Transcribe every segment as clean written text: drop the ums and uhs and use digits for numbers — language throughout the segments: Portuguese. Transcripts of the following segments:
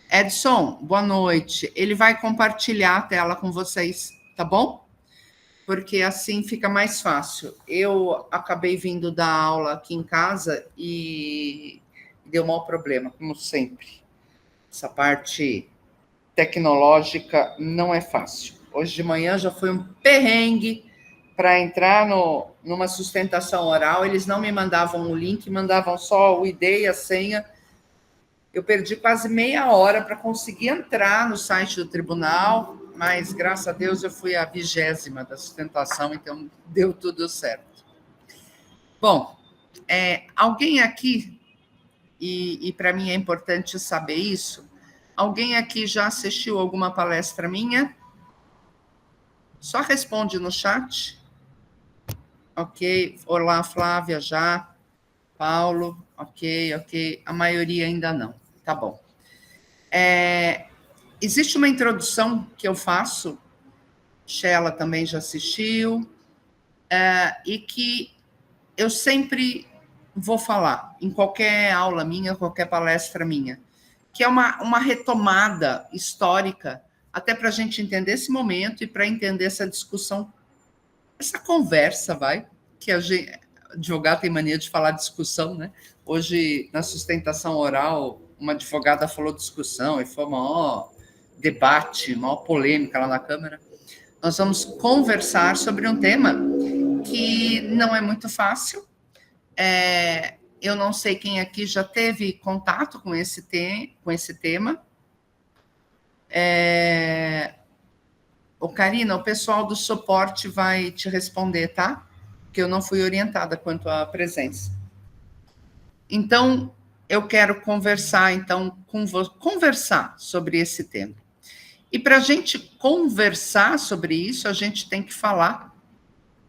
Edson, boa noite. Ele vai compartilhar a tela com vocês, tá bom? Porque assim fica mais fácil. Eu acabei vindo dar aula aqui em casa e deu mau problema, como sempre. Essa parte tecnológica não é fácil. Hoje de manhã já foi um perrengue para entrar numa sustentação oral. Eles não me mandavam o link, mandavam só o ID e a senha. Eu perdi quase meia hora para conseguir entrar no site do tribunal, mas graças a Deus eu fui a 20ª da sustentação, então deu tudo certo. Bom, alguém aqui, e para mim é importante saber isso, alguém aqui já assistiu alguma palestra minha? Só responde no chat. Ok. Olá, Flávia, já. Paulo, ok. A maioria ainda não. Tá bom. Existe uma introdução que eu faço, Sheila também já assistiu, e que eu sempre vou falar, em qualquer aula minha, qualquer palestra minha, que é uma retomada histórica, até para a gente entender esse momento e para entender essa discussão, essa conversa, que a gente, advogado tem mania de falar discussão, né? Hoje, na sustentação oral, uma advogada falou discussão e foi uma maior debate, maior polêmica lá na Câmara. Nós vamos conversar sobre um tema que não é muito fácil. Eu não sei quem aqui já teve contato com esse tema. Karina, o pessoal do suporte vai te responder, tá? Porque eu não fui orientada quanto à presença. Então, eu quero conversar, conversar sobre esse tema. E para a gente conversar sobre isso, a gente tem que falar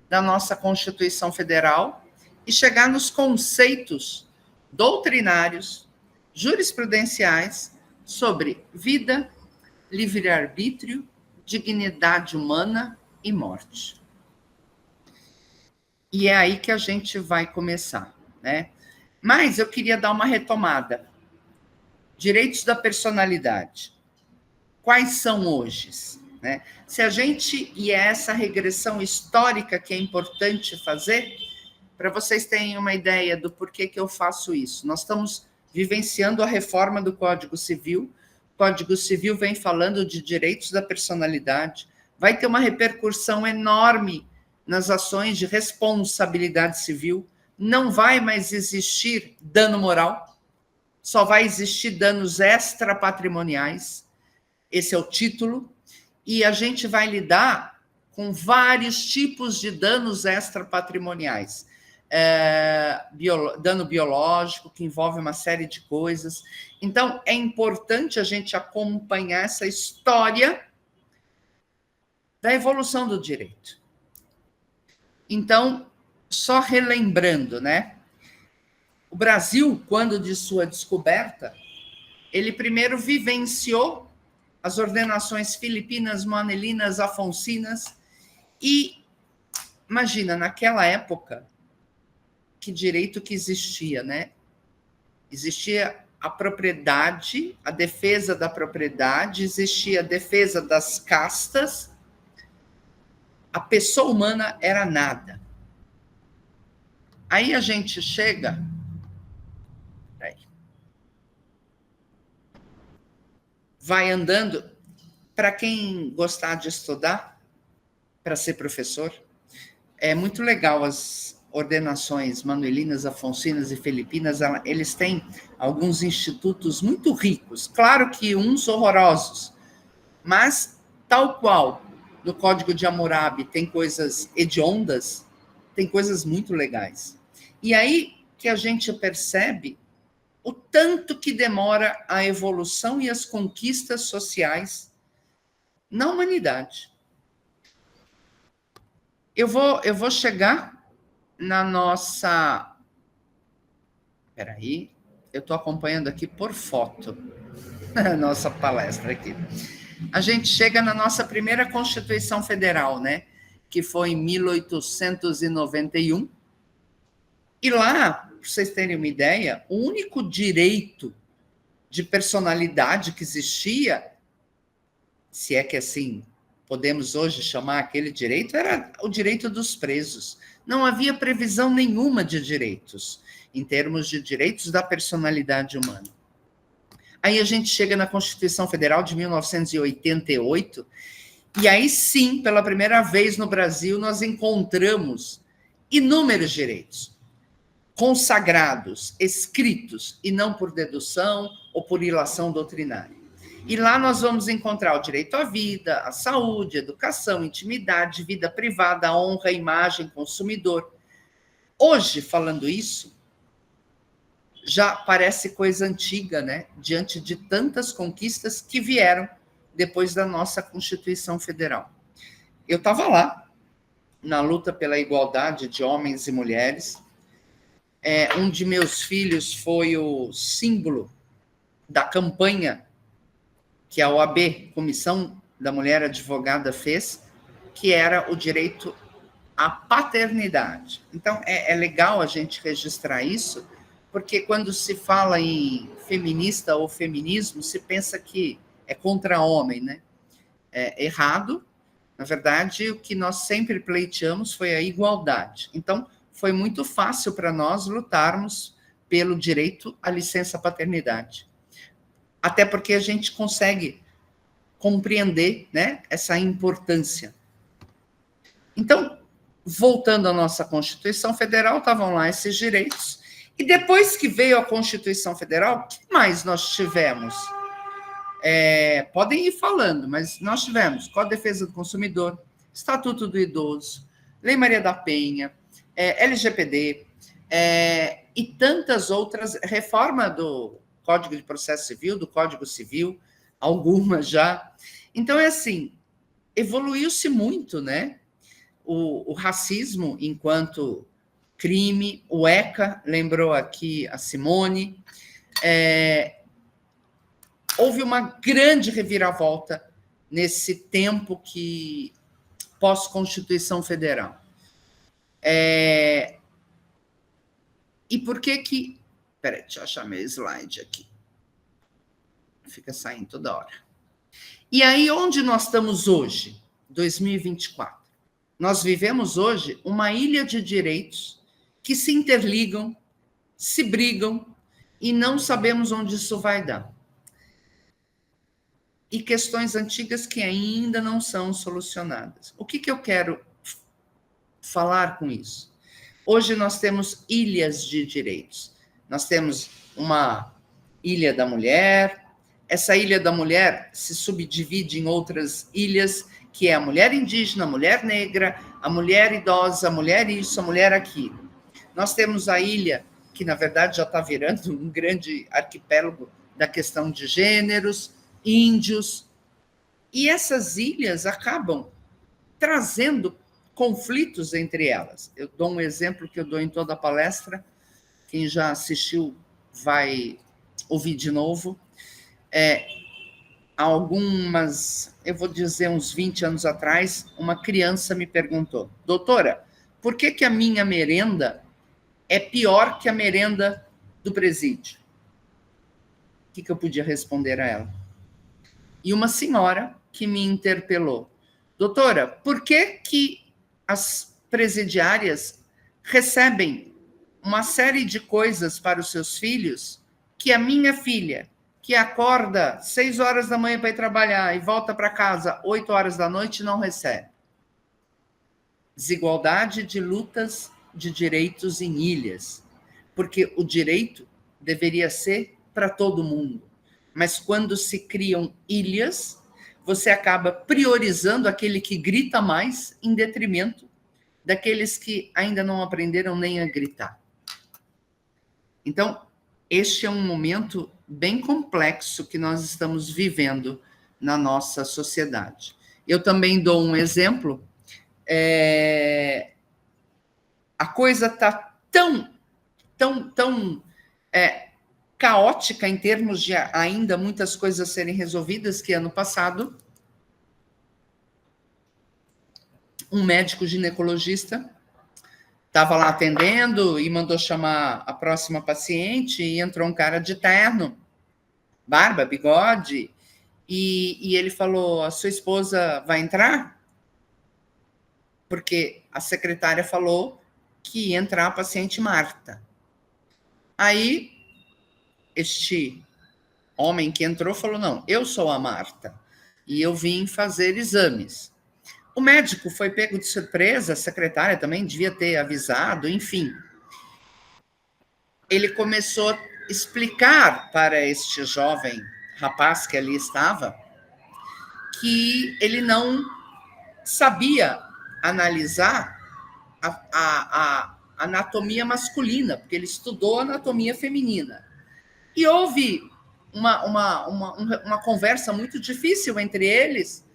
da nossa Constituição Federal e chegar nos conceitos doutrinários, jurisprudenciais sobre vida, livre-arbítrio, dignidade humana e morte. E é aí que a gente vai começar, né? Mas eu queria dar uma retomada. Direitos da personalidade. Quais são hoje? Né? Se a gente, e é essa regressão histórica que é importante fazer, para vocês terem uma ideia do porquê que eu faço isso. Nós estamos vivenciando a reforma do Código Civil. O Código Civil vem falando de direitos da personalidade. Vai ter uma repercussão enorme nas ações de responsabilidade civil. Não vai mais existir dano moral, só vai existir danos extrapatrimoniais. Esse é o título. E a gente vai lidar com vários tipos de danos extrapatrimoniais. Dano biológico, que envolve uma série de coisas. Então, é importante a gente acompanhar essa história da evolução do direito. Então, só relembrando, né? O Brasil, quando de sua descoberta, ele primeiro vivenciou as ordenações filipinas, manelinas, afoncinas, e imagina, naquela época, que direito que existia, né? Existia a propriedade, a defesa da propriedade, existia a defesa das castas, a pessoa humana era nada. Aí a gente chega... vai andando. Para quem gostar de estudar, para ser professor, é muito legal as ordenações manuelinas, afoncinas e filipinas. Eles têm alguns institutos muito ricos, claro que uns horrorosos, mas tal qual no Código de Hammurabi tem coisas hediondas, tem coisas muito legais. E aí que a gente percebe o tanto que demora a evolução e as conquistas sociais na humanidade. Eu vou chegar na nossa... Espera aí, eu estou acompanhando aqui por foto a nossa palestra aqui. A gente chega na nossa primeira Constituição Federal, né? Que foi em 1891. E lá, para vocês terem uma ideia, o único direito de personalidade que existia, se é que assim podemos hoje chamar aquele direito, era o direito dos presos. Não havia previsão nenhuma de direitos, em termos de direitos da personalidade humana. Aí a gente chega na Constituição Federal de 1988, e aí sim, pela primeira vez no Brasil, nós encontramos inúmeros direitos consagrados, escritos, e não por dedução ou por ilação doutrinária. E lá nós vamos encontrar o direito à vida, à saúde, educação, intimidade, vida privada, honra, imagem, consumidor. Hoje, falando isso, já parece coisa antiga, né? Diante de tantas conquistas que vieram depois da nossa Constituição Federal. Eu estava lá, na luta pela igualdade de homens e mulheres. Um de meus filhos foi o símbolo da campanha que a OAB, Comissão da Mulher Advogada, fez, que era o direito à paternidade. Então, é legal a gente registrar isso, porque quando se fala em feminista ou feminismo, se pensa que é contra homem, né? É errado. Na verdade, o que nós sempre pleiteamos foi a igualdade. Então, foi muito fácil para nós lutarmos pelo direito à licença paternidade. Até porque a gente consegue compreender, né, essa importância. Então, voltando à nossa Constituição Federal, estavam lá esses direitos. E depois que veio a Constituição Federal, o que mais nós tivemos? Podem ir falando, mas nós tivemos Código de Defesa do Consumidor, Estatuto do Idoso, Lei Maria da Penha, LGPD, e tantas outras, reforma do Código de Processo Civil, do Código Civil, algumas já. Então, é assim, evoluiu-se muito, né? O racismo enquanto crime, o ECA, lembrou aqui a Simone, houve uma grande reviravolta nesse tempo que pós-Constituição Federal. E por que que... Peraí, deixa eu achar meu slide aqui. Fica saindo toda hora. E aí, onde nós estamos hoje, 2024? Nós vivemos hoje uma ilha de direitos que se interligam, se brigam, e não sabemos onde isso vai dar. E questões antigas que ainda não são solucionadas. O que eu quero falar com isso? Hoje nós temos ilhas de direitos. Nós temos uma ilha da mulher. Essa ilha da mulher se subdivide em outras ilhas, que é a mulher indígena, a mulher negra, a mulher idosa, a mulher isso, a mulher aquilo. Nós temos a ilha, que na verdade já está virando um grande arquipélago da questão de gêneros, índios. E essas ilhas acabam trazendo conflitos entre elas. Eu dou um exemplo que eu dou em toda a palestra. Quem já assistiu vai ouvir de novo. Eu vou dizer uns 20 anos atrás, uma criança me perguntou: doutora, por que a minha merenda é pior que a merenda do presídio? O que eu podia responder a ela? E uma senhora que me interpelou: doutora, por que as presidiárias recebem uma série de coisas para os seus filhos que a minha filha, que acorda 6 horas da manhã para ir trabalhar e volta para casa 8 horas da noite, não recebe? Desigualdade de lutas de direitos em ilhas, porque o direito deveria ser para todo mundo, mas quando se criam ilhas, você acaba priorizando aquele que grita mais em detrimento daqueles que ainda não aprenderam nem a gritar. Então, este é um momento bem complexo que nós estamos vivendo na nossa sociedade. Eu também dou um exemplo. A coisa está tão caótica em termos de ainda muitas coisas serem resolvidas, que ano passado um médico ginecologista estava lá atendendo e mandou chamar a próxima paciente, e entrou um cara de terno barba, bigode, e ele falou: a sua esposa vai entrar? Porque a secretária falou que ia entrar a paciente Marta. Aí, este homem que entrou falou: não, eu sou a Marta, e eu vim fazer exames. O médico foi pego de surpresa, a secretária também devia ter avisado, enfim. Ele começou a explicar para este jovem rapaz que ali estava que ele não sabia analisar a anatomia masculina, porque ele estudou anatomia feminina. E houve uma conversa muito difícil entre eles.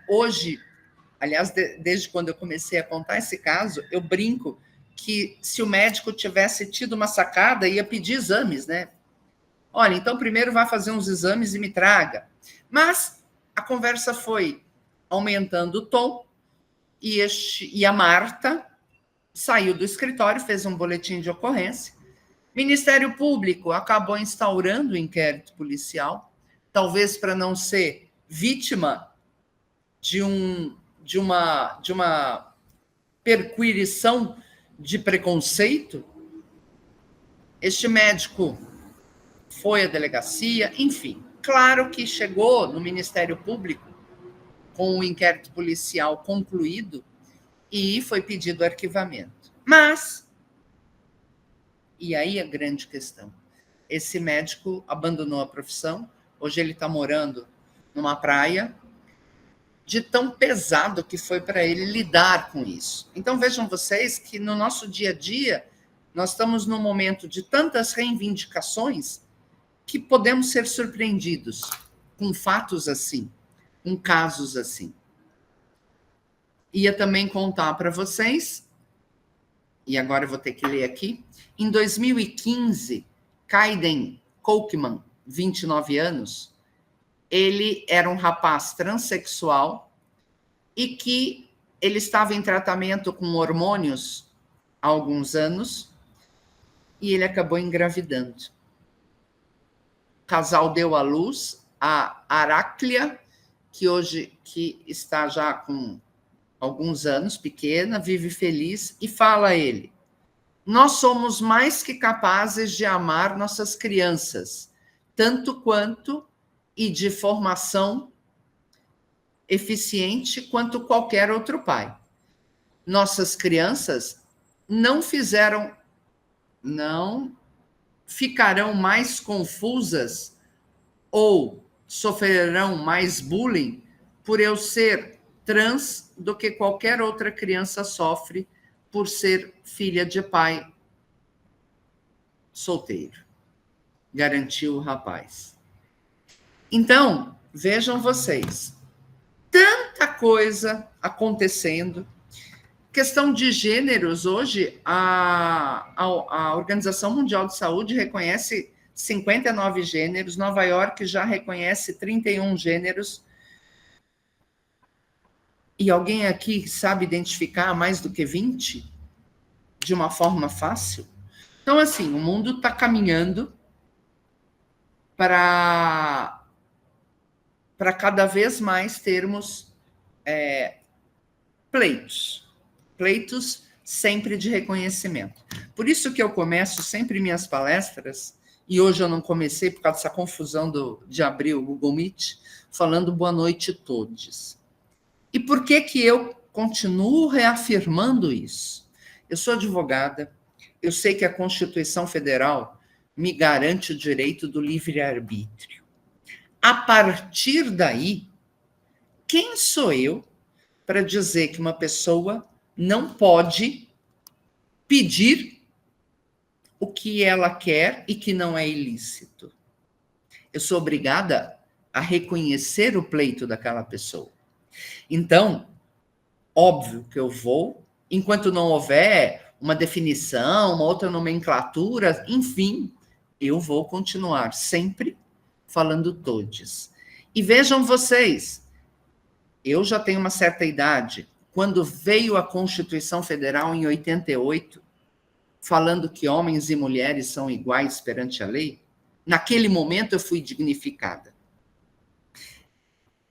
Hoje, aliás, desde quando eu comecei a contar esse caso, eu brinco que se o médico tivesse tido uma sacada, ia pedir exames, né? Olha, então primeiro vá fazer uns exames e me traga. Mas a conversa foi aumentando o tom e a Marta saiu do escritório, fez um boletim de ocorrência. Ministério Público acabou instaurando o inquérito policial, talvez para não ser vítima de uma perquirição de preconceito. Este médico foi à delegacia, enfim. Claro que chegou no Ministério Público com o inquérito policial concluído e foi pedido arquivamento. Mas, e aí a grande questão, esse médico abandonou a profissão, hoje ele está morando numa praia, de tão pesado que foi para ele lidar com isso. Então vejam vocês que no nosso dia a dia, nós estamos num momento de tantas reivindicações que podemos ser surpreendidos com fatos assim, com casos assim. Ia também contar para vocês, e agora eu vou ter que ler aqui, em 2015, Kaiden Kolkman, 29 anos, ele era um rapaz transexual e que ele estava em tratamento com hormônios há alguns anos e ele acabou engravidando. O casal deu à luz a Aráclia, que está já com alguns anos, pequena, vive feliz, e fala a ele: nós somos mais que capazes de amar nossas crianças, tanto quanto e de formação eficiente quanto qualquer outro pai. Nossas crianças não ficarão mais confusas ou sofrerão mais bullying por eu ser trans do que qualquer outra criança sofre por ser filha de pai solteiro, garantiu o rapaz. Então, vejam vocês, tanta coisa acontecendo. Questão de gêneros, hoje, a Organização Mundial de Saúde reconhece 59 gêneros, Nova York já reconhece 31 gêneros. E alguém aqui sabe identificar mais do que 20? De uma forma fácil? Então, assim, o mundo está caminhando para cada vez mais termos pleitos sempre de reconhecimento. Por isso que eu começo sempre minhas palestras, e hoje eu não comecei por causa dessa confusão de abrir o Google Meet, falando boa noite a todos. E por que eu continuo reafirmando isso? Eu sou advogada, eu sei que a Constituição Federal me garante o direito do livre-arbítrio. A partir daí, quem sou eu para dizer que uma pessoa não pode pedir o que ela quer e que não é ilícito? Eu sou obrigada a reconhecer o pleito daquela pessoa. Então, óbvio que eu vou, enquanto não houver uma definição, uma outra nomenclatura, enfim, eu vou continuar sempre falando todes. E vejam vocês, eu já tenho uma certa idade. Quando veio a Constituição Federal em 88, falando que homens e mulheres são iguais perante a lei, Naquele momento eu fui dignificada.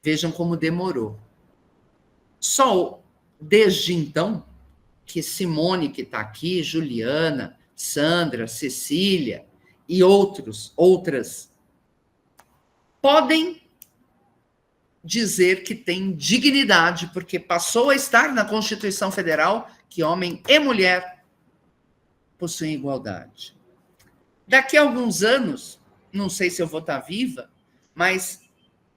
Vejam como demorou. Só desde então que Simone, que está aqui, Juliana, Sandra, Cecília e outras, podem dizer que tem dignidade, porque passou a estar na Constituição Federal que homem e mulher possuem igualdade. Daqui a alguns anos, não sei se eu vou estar viva, mas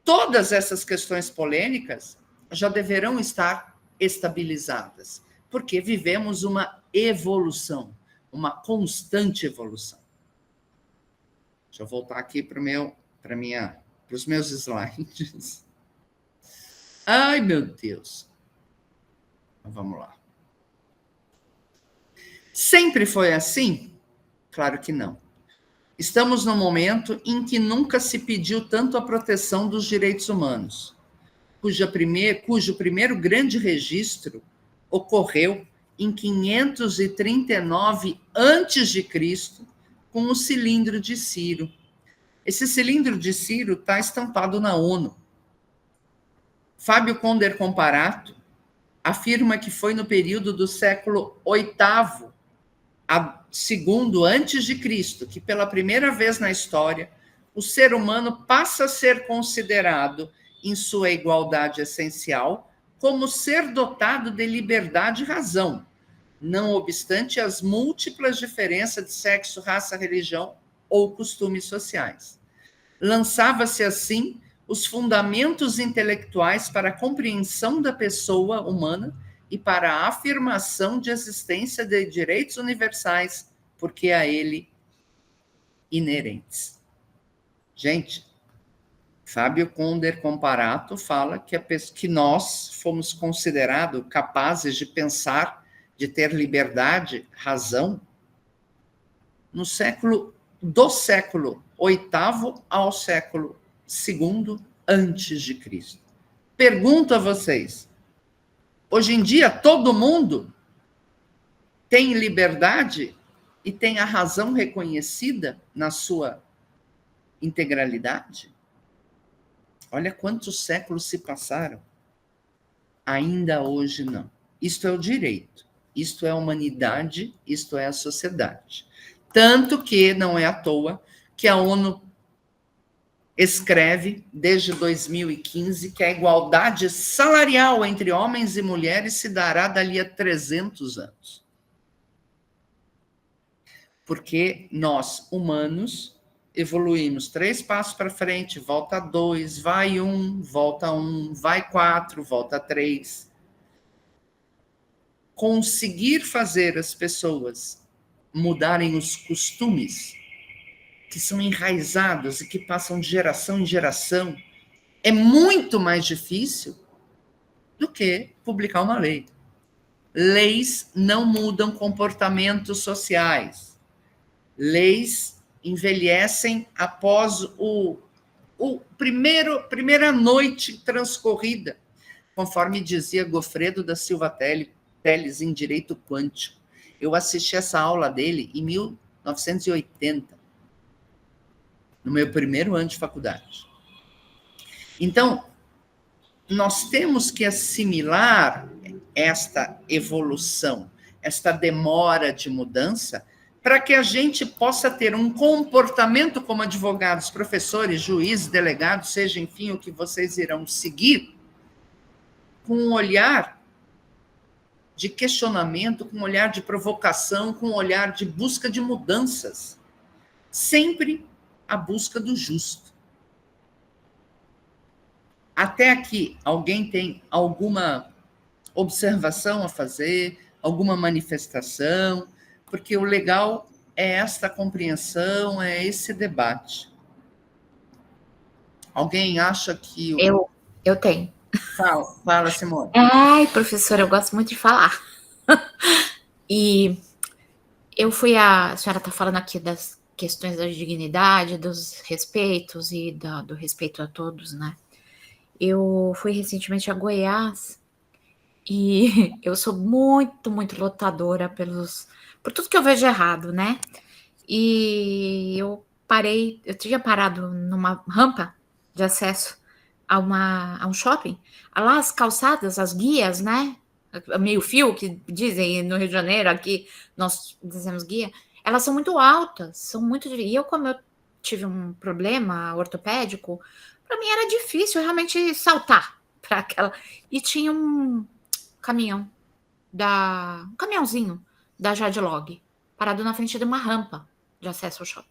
todas essas questões polêmicas já deverão estar estabilizadas, porque vivemos uma evolução, uma constante evolução. Deixa eu voltar aqui para os meus slides. Ai, meu Deus. Então, vamos lá. Sempre foi assim? Claro que não. Estamos num momento em que nunca se pediu tanto a proteção dos direitos humanos, cujo primeiro grande registro ocorreu em 539 a.C., com o cilindro de Ciro. Esse cilindro de Ciro está estampado na ONU. Fábio Conder Comparato afirma que foi no período do século VIII a segundo antes de Cristo que pela primeira vez na história o ser humano passa a ser considerado em sua igualdade essencial como ser dotado de liberdade e razão, não obstante as múltiplas diferenças de sexo, raça, religião ou costumes sociais. Lançava-se assim os fundamentos intelectuais para a compreensão da pessoa humana e para a afirmação de existência de direitos universais, porque a ele inerentes. Gente, Fábio Conder Comparato fala que nós fomos considerados capazes de pensar, de ter liberdade, razão, do século VIII ao século II antes de Cristo. Pergunto a vocês, hoje em dia todo mundo tem liberdade e tem a razão reconhecida na sua integralidade? Olha quantos séculos se passaram. Ainda hoje não. Isto é o direito, isto é a humanidade, isto é a sociedade. Tanto que não é à toa que a ONU escreve, desde 2015, que a igualdade salarial entre homens e mulheres se dará dali a 300 anos. Porque nós, humanos, evoluímos 3 passos para frente, volta 2, vai 1, volta 1, vai 4, volta 3. Conseguir fazer as pessoas mudarem os costumes que são enraizados e que passam de geração em geração é muito mais difícil do que publicar uma lei. Leis não mudam comportamentos sociais. Leis envelhecem após primeira noite transcorrida, conforme dizia Goffredo da Silva Teles em Direito Quântico. Eu assisti essa aula dele em 1980, no meu primeiro ano de faculdade. Então, nós temos que assimilar esta evolução, esta demora de mudança, para que a gente possa ter um comportamento como advogados, professores, juízes, delegados, seja, enfim, o que vocês irão seguir, com um olhar de questionamento, com um olhar de provocação, com um olhar de busca de mudanças. Sempre a busca do justo. Até aqui, alguém tem alguma observação a fazer, alguma manifestação? Porque o legal é esta compreensão, é esse debate. Alguém acha que... Eu tenho. Fala, Simone. Ai, professora, eu gosto muito de falar. E a senhora está falando aqui das questões da dignidade, dos respeitos e do respeito a todos, né? Eu fui recentemente a Goiás e eu sou muito, muito lutadora por tudo que eu vejo errado, né? E eu parei, eu tinha parado numa rampa de acesso a um shopping. Lá as calçadas, as guias, né? Meio fio, que dizem no Rio de Janeiro, aqui nós dizemos guia, elas são muito altas, são muito. E eu, como eu tive um problema ortopédico, para mim era difícil realmente saltar para aquela. E tinha um caminhão um caminhãozinho da Jadlog parado na frente de uma rampa de acesso ao shopping.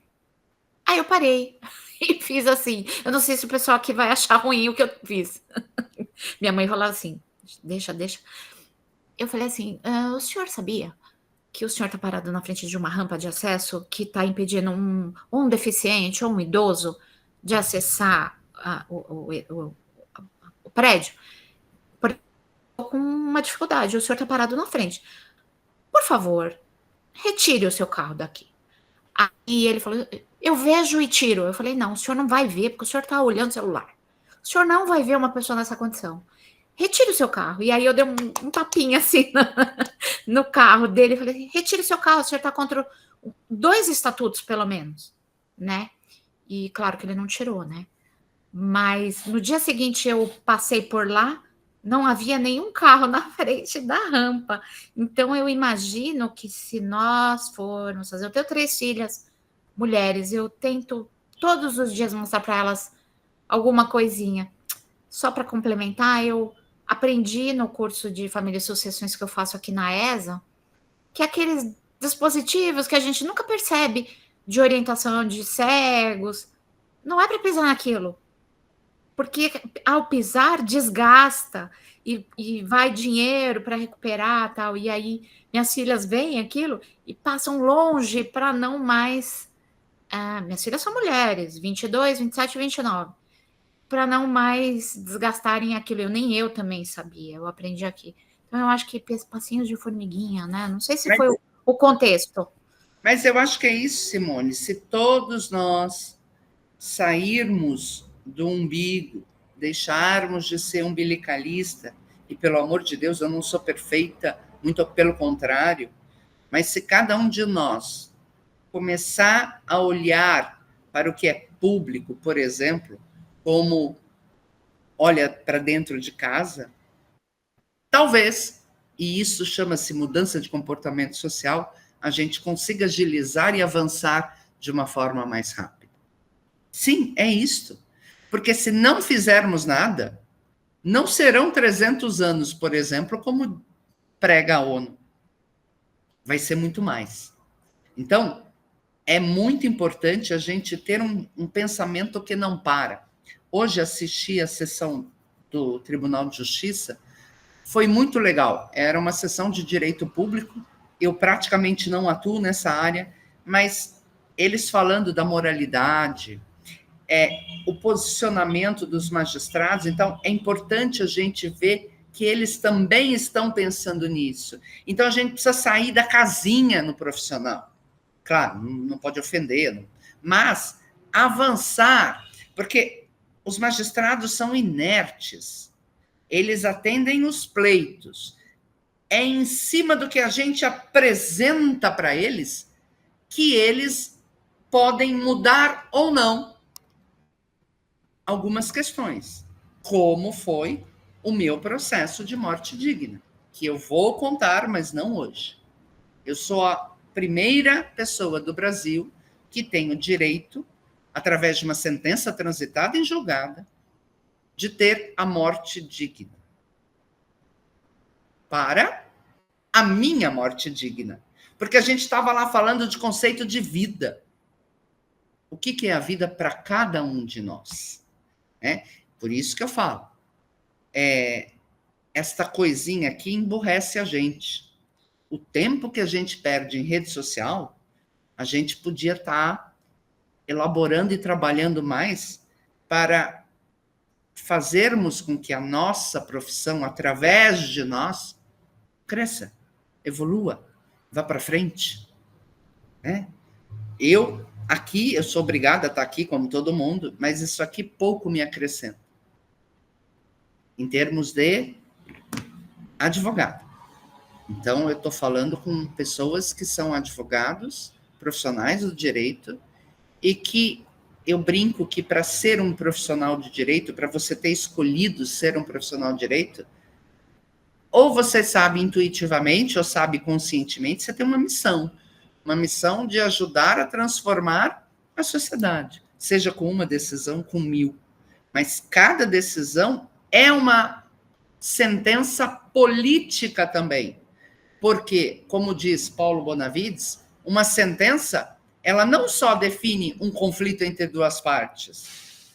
Aí eu parei e fiz assim. Eu não sei se o pessoal aqui vai achar ruim o que eu fiz. Minha mãe falava assim: deixa. Eu falei assim: o senhor sabia que o senhor está parado na frente de uma rampa de acesso que está impedindo um deficiente ou um idoso de acessar o prédio? Com uma dificuldade, o senhor está parado na frente. Por favor, retire o seu carro daqui. Aí ele falou: eu vejo e tiro. Eu falei: não, o senhor não vai ver, porque o senhor está olhando o celular. O senhor não vai ver uma pessoa nessa condição. Retire o seu carro. E aí eu dei um tapinha assim no carro dele. Eu falei: retire o seu carro, o senhor está contra 2 estatutos, pelo menos, né? E claro que ele não tirou, né? Mas no dia seguinte eu passei por lá, não havia nenhum carro na frente da rampa. Então eu imagino que se nós formos fazer, eu tenho 3 filhas mulheres, eu tento todos os dias mostrar para elas alguma coisinha. Só para complementar, eu aprendi no curso de família e sucessões que eu faço aqui na ESA, que aqueles dispositivos que a gente nunca percebe de orientação de cegos, não é para pisar naquilo. Porque ao pisar desgasta e vai dinheiro para recuperar tal. E aí minhas filhas veem aquilo e passam longe para não mais. Minhas filhas são mulheres, 22, 27, 29. Para não mais desgastarem aquilo. Nem eu também sabia, eu aprendi aqui. Então eu acho que passinhos de formiguinha, né? Não sei se foi o contexto. Mas eu acho que é isso, Simone. Se todos nós sairmos do umbigo, deixarmos de ser umbilicalista, e pelo amor de Deus, eu não sou perfeita, muito pelo contrário, mas se cada um de nós começar a olhar para o que é público, por exemplo, como olha para dentro de casa, talvez, e isso chama-se mudança de comportamento social, a gente consiga agilizar e avançar de uma forma mais rápida. Sim, é isto. Porque se não fizermos nada, não serão 300 anos, por exemplo, como prega a ONU. Vai ser muito mais. Então, é muito importante a gente ter um pensamento que não para. Hoje assisti a sessão do Tribunal de Justiça, foi muito legal. Era uma sessão de direito público, eu praticamente não atuo nessa área, mas eles falando da moralidade, o posicionamento dos magistrados, então é importante a gente ver que eles também estão pensando nisso. Então a gente precisa sair da casinha no profissional. Claro, não pode ofender, mas avançar, porque os magistrados são inertes, eles atendem os pleitos. É em cima do que a gente apresenta para eles que eles podem mudar ou não algumas questões, como foi o meu processo de morte digna, que eu vou contar, mas não hoje. Eu sou a primeira pessoa do Brasil que tem o direito, através de uma sentença transitada em julgada, de ter a morte digna. Para a minha morte digna. Porque a gente estava lá falando de conceito de vida. O que é a vida para cada um de nós? Por isso que eu falo. Esta coisinha aqui emburrece a gente. O tempo que a gente perde em rede social, a gente podia estar elaborando e trabalhando mais para fazermos com que a nossa profissão, através de nós, cresça, evolua, vá para frente. Eu sou obrigada a estar aqui como todo mundo, mas isso aqui pouco me acrescenta. Em termos de advogado. Então, eu estou falando com pessoas que são advogados, profissionais do direito, e que eu brinco que para ser um profissional de direito, para você ter escolhido ser um profissional de direito, ou você sabe intuitivamente ou sabe conscientemente, você tem uma missão de ajudar a transformar a sociedade, seja com uma decisão, com 1000. Mas cada decisão é uma sentença política também. Porque, como diz Paulo Bonavides, uma sentença, ela não só define um conflito entre duas partes,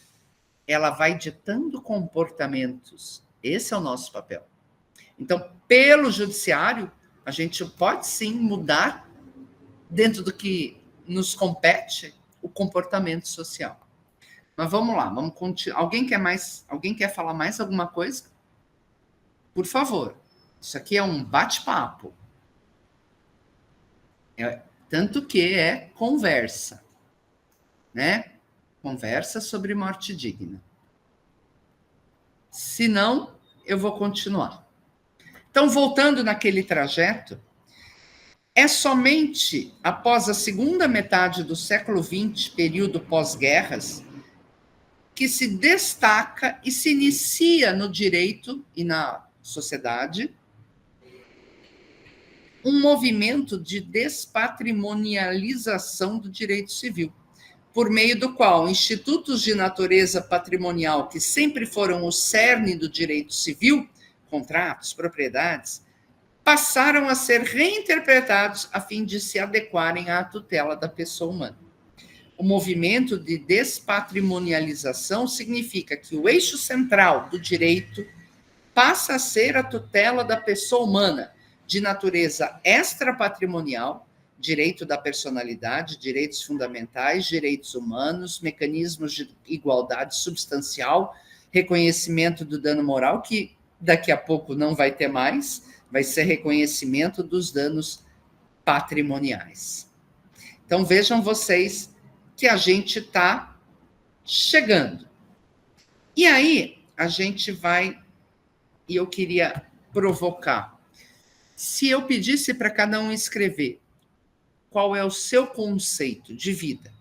ela vai ditando comportamentos. Esse é o nosso papel. Então, pelo judiciário, a gente pode sim mudar, dentro do que nos compete, o comportamento social. Mas vamos lá, vamos continuar. Alguém quer falar mais alguma coisa? Por favor. Isso aqui é um bate-papo. Tanto que é conversa, né? Conversa sobre morte digna. Se não, eu vou continuar. Então, voltando naquele trajeto, é somente após a segunda metade do século XX, período pós-guerras, que se destaca e se inicia no direito e na sociedade um movimento de despatrimonialização do direito civil, por meio do qual institutos de natureza patrimonial, que sempre foram o cerne do direito civil, contratos, propriedades, passaram a ser reinterpretados a fim de se adequarem à tutela da pessoa humana. O movimento de despatrimonialização significa que o eixo central do direito passa a ser a tutela da pessoa humana, de natureza extrapatrimonial, direito da personalidade, direitos fundamentais, direitos humanos, mecanismos de igualdade substancial, reconhecimento do dano moral, que daqui a pouco não vai ter mais, vai ser reconhecimento dos danos patrimoniais. Então, vejam vocês que a gente está chegando. E aí, a gente vai, e eu queria provocar, se eu pedisse para cada um escrever qual é o seu conceito de vida,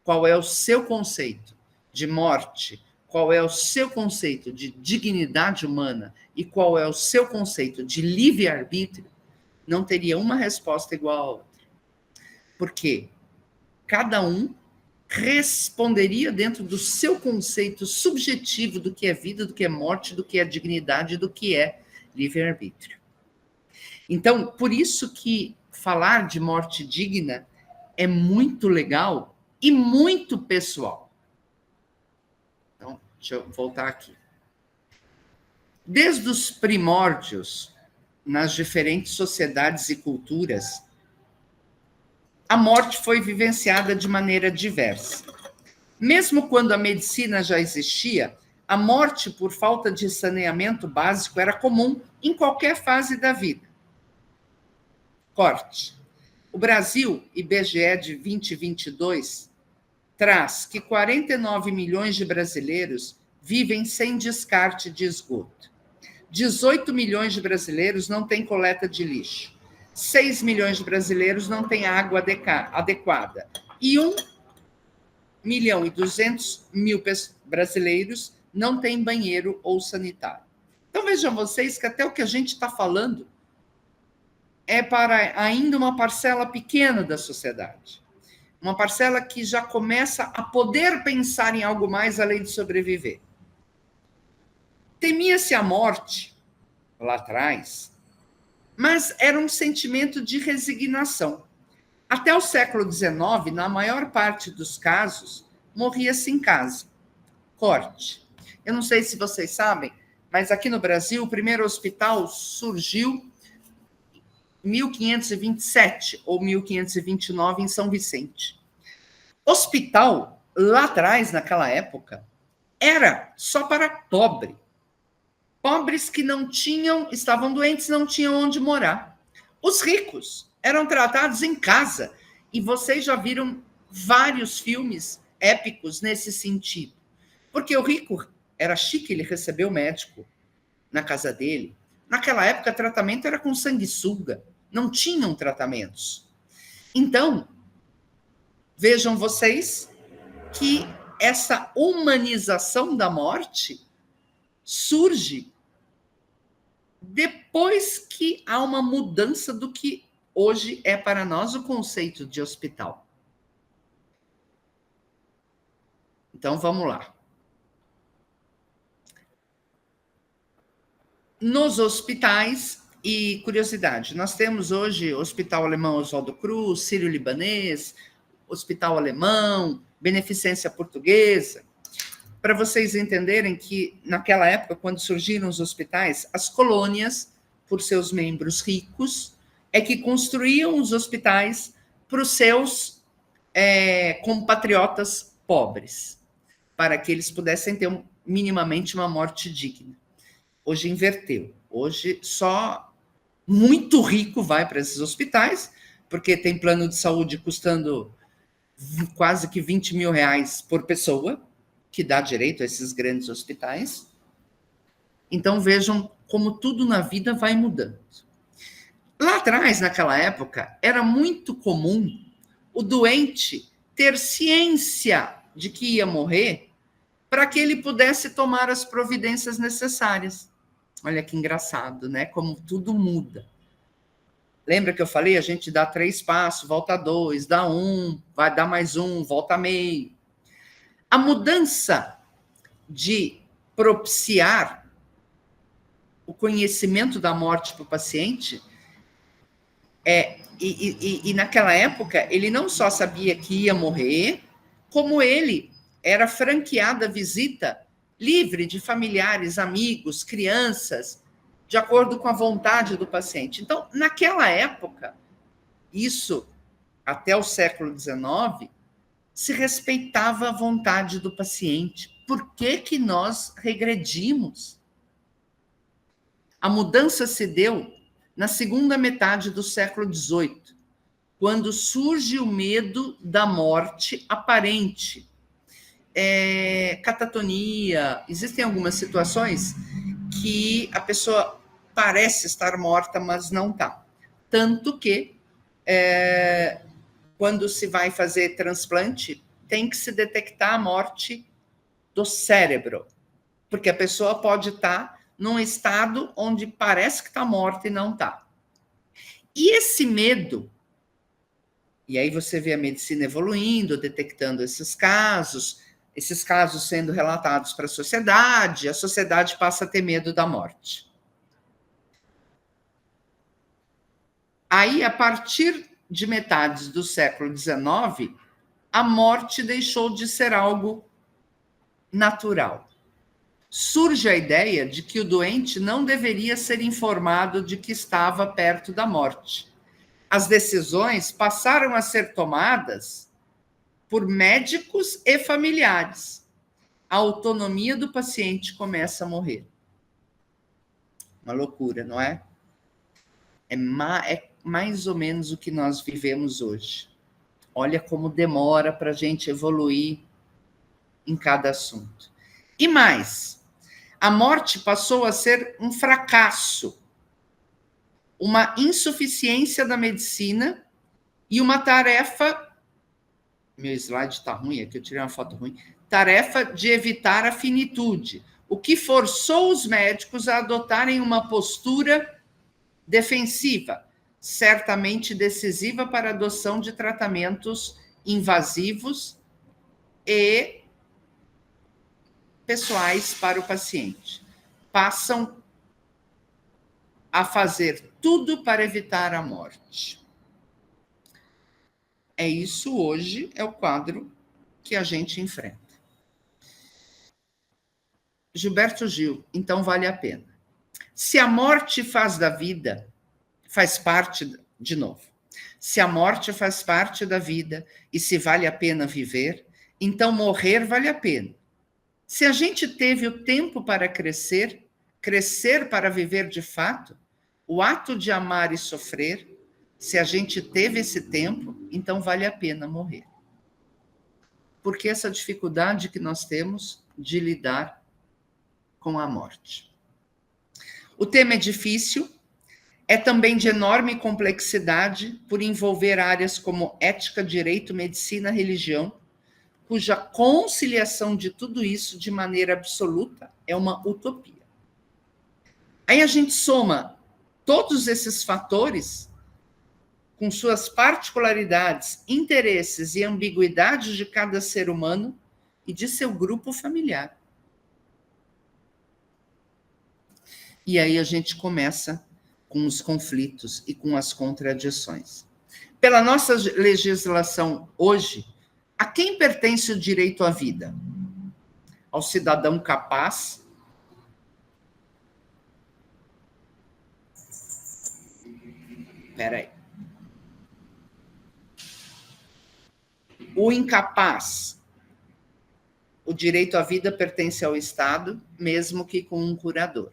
qual é o seu conceito de morte, qual é o seu conceito de dignidade humana e qual é o seu conceito de livre-arbítrio, não teria uma resposta igual a outra. Porque cada um responderia dentro do seu conceito subjetivo do que é vida, do que é morte, do que é dignidade, do que é livre-arbítrio. Então, por isso que falar de morte digna é muito legal e muito pessoal. Então, deixa eu voltar aqui. Desde os primórdios, nas diferentes sociedades e culturas, a morte foi vivenciada de maneira diversa. Mesmo quando a medicina já existia, a morte por falta de saneamento básico era comum em qualquer fase da vida. Corte. O Brasil, IBGE de 2022, traz que 49 milhões de brasileiros vivem sem descarte de esgoto. 18 milhões de brasileiros não têm coleta de lixo. 6 milhões de brasileiros não têm água adequada. E 1.200.000 brasileiros não têm banheiro ou sanitário. Então, vejam vocês que até o que a gente está falando é para ainda uma parcela pequena da sociedade. Uma parcela que já começa a poder pensar em algo mais além de sobreviver. Temia-se a morte lá atrás, mas era um sentimento de resignação. Até o século XIX, na maior parte dos casos, morria-se em casa. Corte. Eu não sei se vocês sabem, mas aqui no Brasil, o primeiro hospital surgiu em 1527 ou 1529 em São Vicente. Hospital, lá atrás, naquela época, era só para pobre. Pobres que não tinham, estavam doentes, não tinham onde morar. Os ricos eram tratados em casa. E vocês já viram vários filmes épicos nesse sentido. Porque o rico era chique, ele recebeu o médico na casa dele. Naquela época, o tratamento era com sanguessuga. Não tinham tratamentos. Então, Vejam vocês que essa humanização da morte surge depois que há uma mudança do que hoje é para nós o conceito de hospital. Então, vamos lá. Nos hospitais, e curiosidade, nós temos hoje o Hospital Alemão Oswaldo Cruz, Sírio-Libanês, Hospital Alemão, Beneficência Portuguesa, para vocês entenderem que, naquela época, quando surgiram os hospitais, as colônias, por seus membros ricos, é que construíam os hospitais para os seus compatriotas pobres, para que eles pudessem ter minimamente uma morte digna. Hoje inverteu. Hoje só muito rico vai para esses hospitais, porque tem plano de saúde custando quase que 20 mil reais por pessoa, que dá direito a esses grandes hospitais. Então vejam como tudo na vida vai mudando. Lá atrás, naquela época, era muito comum o doente ter ciência de que ia morrer para que ele pudesse tomar as providências necessárias. Olha que engraçado, né? Como tudo muda. Lembra que eu falei? A gente dá 3 passos, volta 2, dá 1, vai dar mais 1, volta meio. A mudança de propiciar o conhecimento da morte para o paciente e naquela época ele não só sabia que ia morrer, como ele era franqueada a visita livre de familiares, amigos, crianças, de acordo com a vontade do paciente. Então, naquela época, isso até o século XIX, se respeitava a vontade do paciente. Por que que nós regredimos? A mudança se deu na segunda metade do século XVIII, quando surge o medo da morte aparente. Catatonia, existem algumas situações que a pessoa parece estar morta, mas não está. Tanto que, quando se vai fazer transplante, tem que se detectar a morte do cérebro, porque a pessoa pode estar num estado onde parece que está morta e não está. E esse medo, e aí você vê a medicina evoluindo, detectando esses casos sendo relatados para a sociedade passa a ter medo da morte. Aí, a partir de metades do século XIX, a morte deixou de ser algo natural. Surge a ideia de que o doente não deveria ser informado de que estava perto da morte. As decisões passaram a ser tomadas por médicos e familiares. A autonomia do paciente começa a morrer. Uma loucura, não é? É mais ou menos o que nós vivemos hoje. Olha como demora para a gente evoluir em cada assunto. E mais, a morte passou a ser um fracasso, uma insuficiência da medicina e uma tarefa. Meu slide está ruim, aqui eu tirei uma foto ruim. Tarefa de evitar a finitude, o que forçou os médicos a adotarem uma postura defensiva, certamente decisiva para a adoção de tratamentos invasivos e pessoais para o paciente. Passam a fazer tudo para evitar a morte. É isso hoje, é o quadro que a gente enfrenta. Gilberto Gil, então vale a pena. Se a morte faz da vida, faz parte, de novo, se a morte faz parte da vida e se vale a pena viver, então morrer vale a pena. Se a gente teve o tempo para crescer para viver de fato, o ato de amar e sofrer, se a gente teve esse tempo, então vale a pena morrer. Porque essa dificuldade que nós temos de lidar com a morte. O tema é difícil, É também de enorme complexidade por envolver áreas como ética, direito, medicina, religião, cuja conciliação de tudo isso de maneira absoluta é uma utopia. Aí a gente soma todos esses fatores com suas particularidades, interesses e ambiguidades de cada ser humano e de seu grupo familiar. E aí a gente começa com os conflitos e com as contradições. Pela nossa legislação hoje, a quem pertence o direito à vida? Ao cidadão capaz? Espera aí. O incapaz. O direito à vida pertence ao Estado, mesmo que com um curador.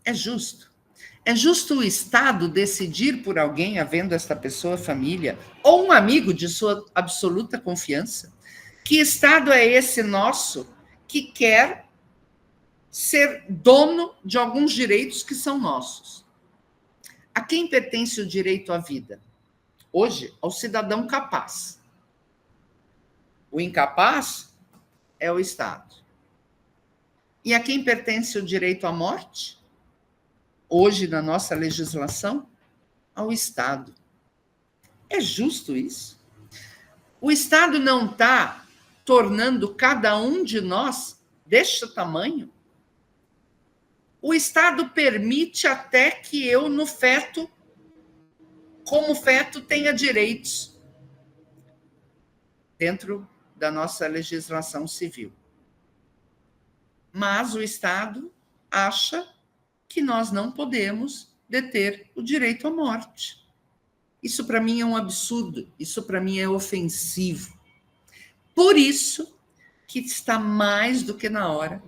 É justo. É justo o Estado decidir por alguém, havendo esta pessoa família, ou um amigo de sua absoluta confiança? Que Estado é esse nosso que quer ser dono de alguns direitos que são nossos? A quem pertence o direito à vida? Hoje, ao cidadão capaz. O incapaz é o Estado. E a quem pertence o direito à morte? Hoje, na nossa legislação, ao Estado. É justo isso? O Estado não está tornando cada um de nós deste tamanho? O Estado permite até que eu, no feto, como feto, tenha direitos dentro da nossa legislação civil. Mas o Estado acha que nós não podemos deter o direito à morte. Isso para mim é um absurdo, isso para mim é ofensivo. Por isso que está mais do que na hora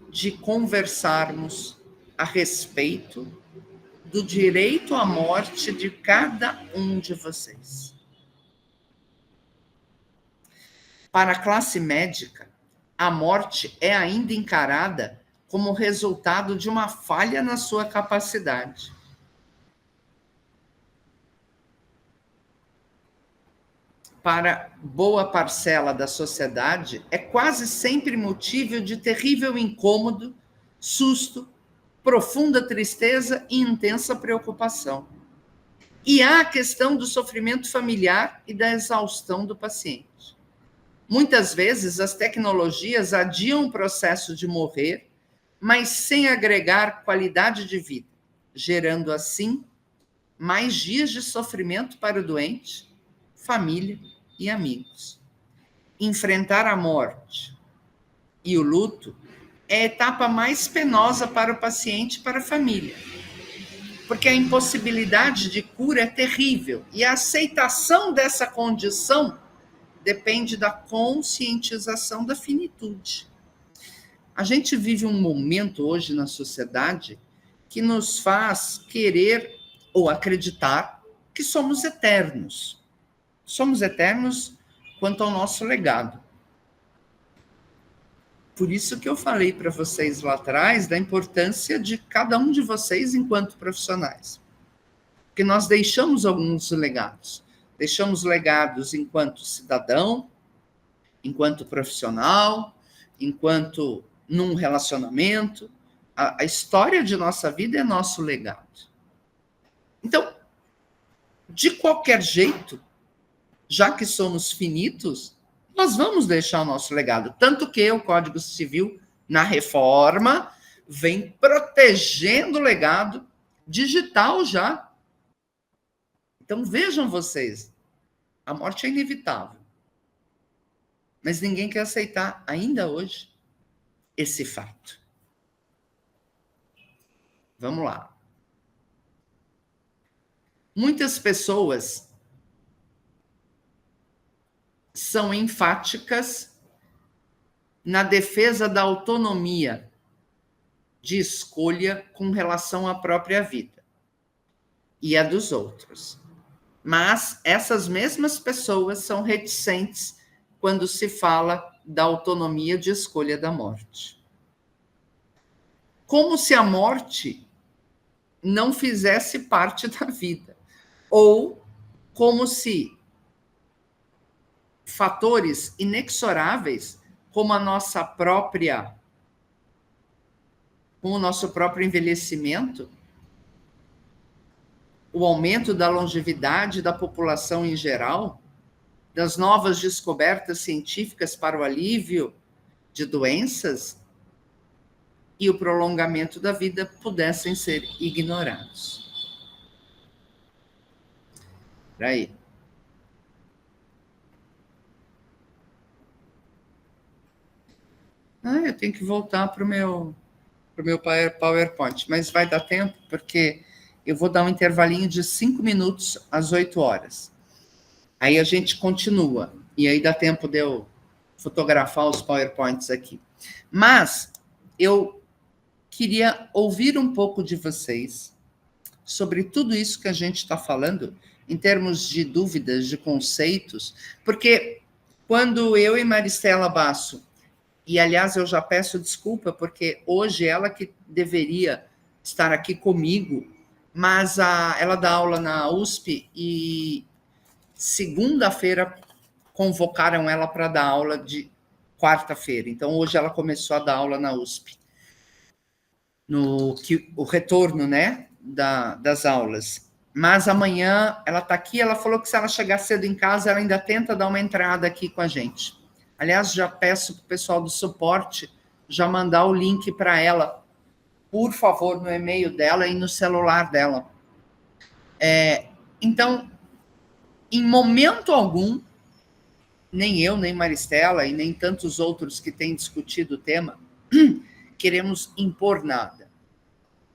de conversarmos a respeito do direito à morte de cada um de vocês. Para a classe médica, a morte é ainda encarada como resultado de uma falha na sua capacidade. Para boa parcela da sociedade, é quase sempre motivo de terrível incômodo, susto, profunda tristeza e intensa preocupação. E há a questão do sofrimento familiar e da exaustão do paciente. Muitas vezes, as tecnologias adiam o processo de morrer, mas sem agregar qualidade de vida, gerando assim mais dias de sofrimento para o doente, família e amigos. Enfrentar a morte e o luto é a etapa mais penosa para o paciente e para a família, porque a impossibilidade de cura é terrível e a aceitação dessa condição depende da conscientização da finitude. A gente vive um momento hoje na sociedade que nos faz querer ou acreditar que somos eternos. Somos eternos quanto ao nosso legado. Por isso que eu falei para vocês lá atrás da importância de cada um de vocês enquanto profissionais. Porque nós deixamos alguns legados. Deixamos legados enquanto cidadão, enquanto profissional, enquanto num relacionamento. A história de nossa vida é nosso legado. Então, de qualquer jeito, já que somos finitos, nós vamos deixar o nosso legado. Tanto que o Código Civil, na reforma, vem protegendo o legado digital já. Então, vejam vocês, a morte é inevitável. Mas ninguém quer aceitar, ainda hoje, esse fato. Vamos lá. Muitas pessoas são enfáticas na defesa da autonomia de escolha com relação à própria vida e a dos outros. Mas essas mesmas pessoas são reticentes quando se fala da autonomia de escolha da morte. Como se a morte não fizesse parte da vida, ou como se fatores inexoráveis, como o nosso próprio envelhecimento, o aumento da longevidade da população em geral, das novas descobertas científicas para o alívio de doenças e o prolongamento da vida pudessem ser ignorados. Aí. Eu tenho que voltar para o meu PowerPoint, mas vai dar tempo, porque eu vou dar um intervalinho de 5 minutos às 8 horas. Aí a gente continua, e aí dá tempo de eu fotografar os PowerPoints aqui. Mas eu queria ouvir um pouco de vocês sobre tudo isso que a gente está falando, em termos de dúvidas, de conceitos, porque quando eu e Maristela Basso, e aliás eu já peço desculpa, porque hoje ela que deveria estar aqui comigo, mas ela dá aula na USP e segunda-feira convocaram ela para dar aula de quarta-feira. Então, hoje ela começou a dar aula na USP. O retorno, né, das aulas. Mas amanhã ela está aqui, ela falou que se ela chegar cedo em casa, ela ainda tenta dar uma entrada aqui com a gente. Aliás, já peço para o pessoal do suporte já mandar o link para ela, por favor, no e-mail dela e no celular dela. Então, em momento algum, nem eu, nem Maristela e nem tantos outros que têm discutido o tema, queremos impor nada.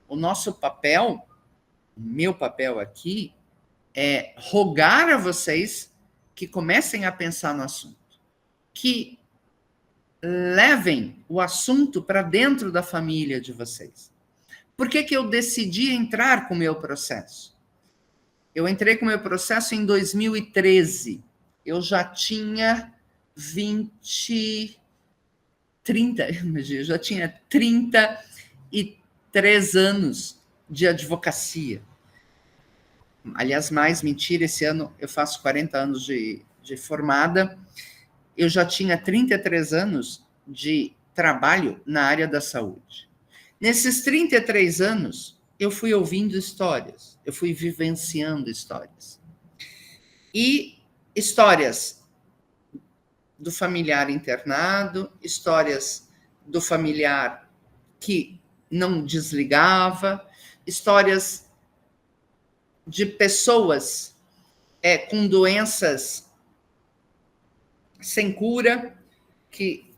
O nosso papel, o meu papel aqui, é rogar a vocês que comecem a pensar no assunto, que levem o assunto para dentro da família de vocês. Por que eu decidi entrar com o meu processo? Eu entrei com o meu processo em 2013. Eu já tinha 33 anos de advocacia. Aliás, mais mentira, esse ano eu faço 40 anos de formada. Eu já tinha 33 anos de trabalho na área da saúde. Nesses 33 anos, eu fui ouvindo histórias, eu fui vivenciando histórias. E histórias do familiar internado, histórias do familiar que não desligava, histórias de pessoas com doenças sem cura, que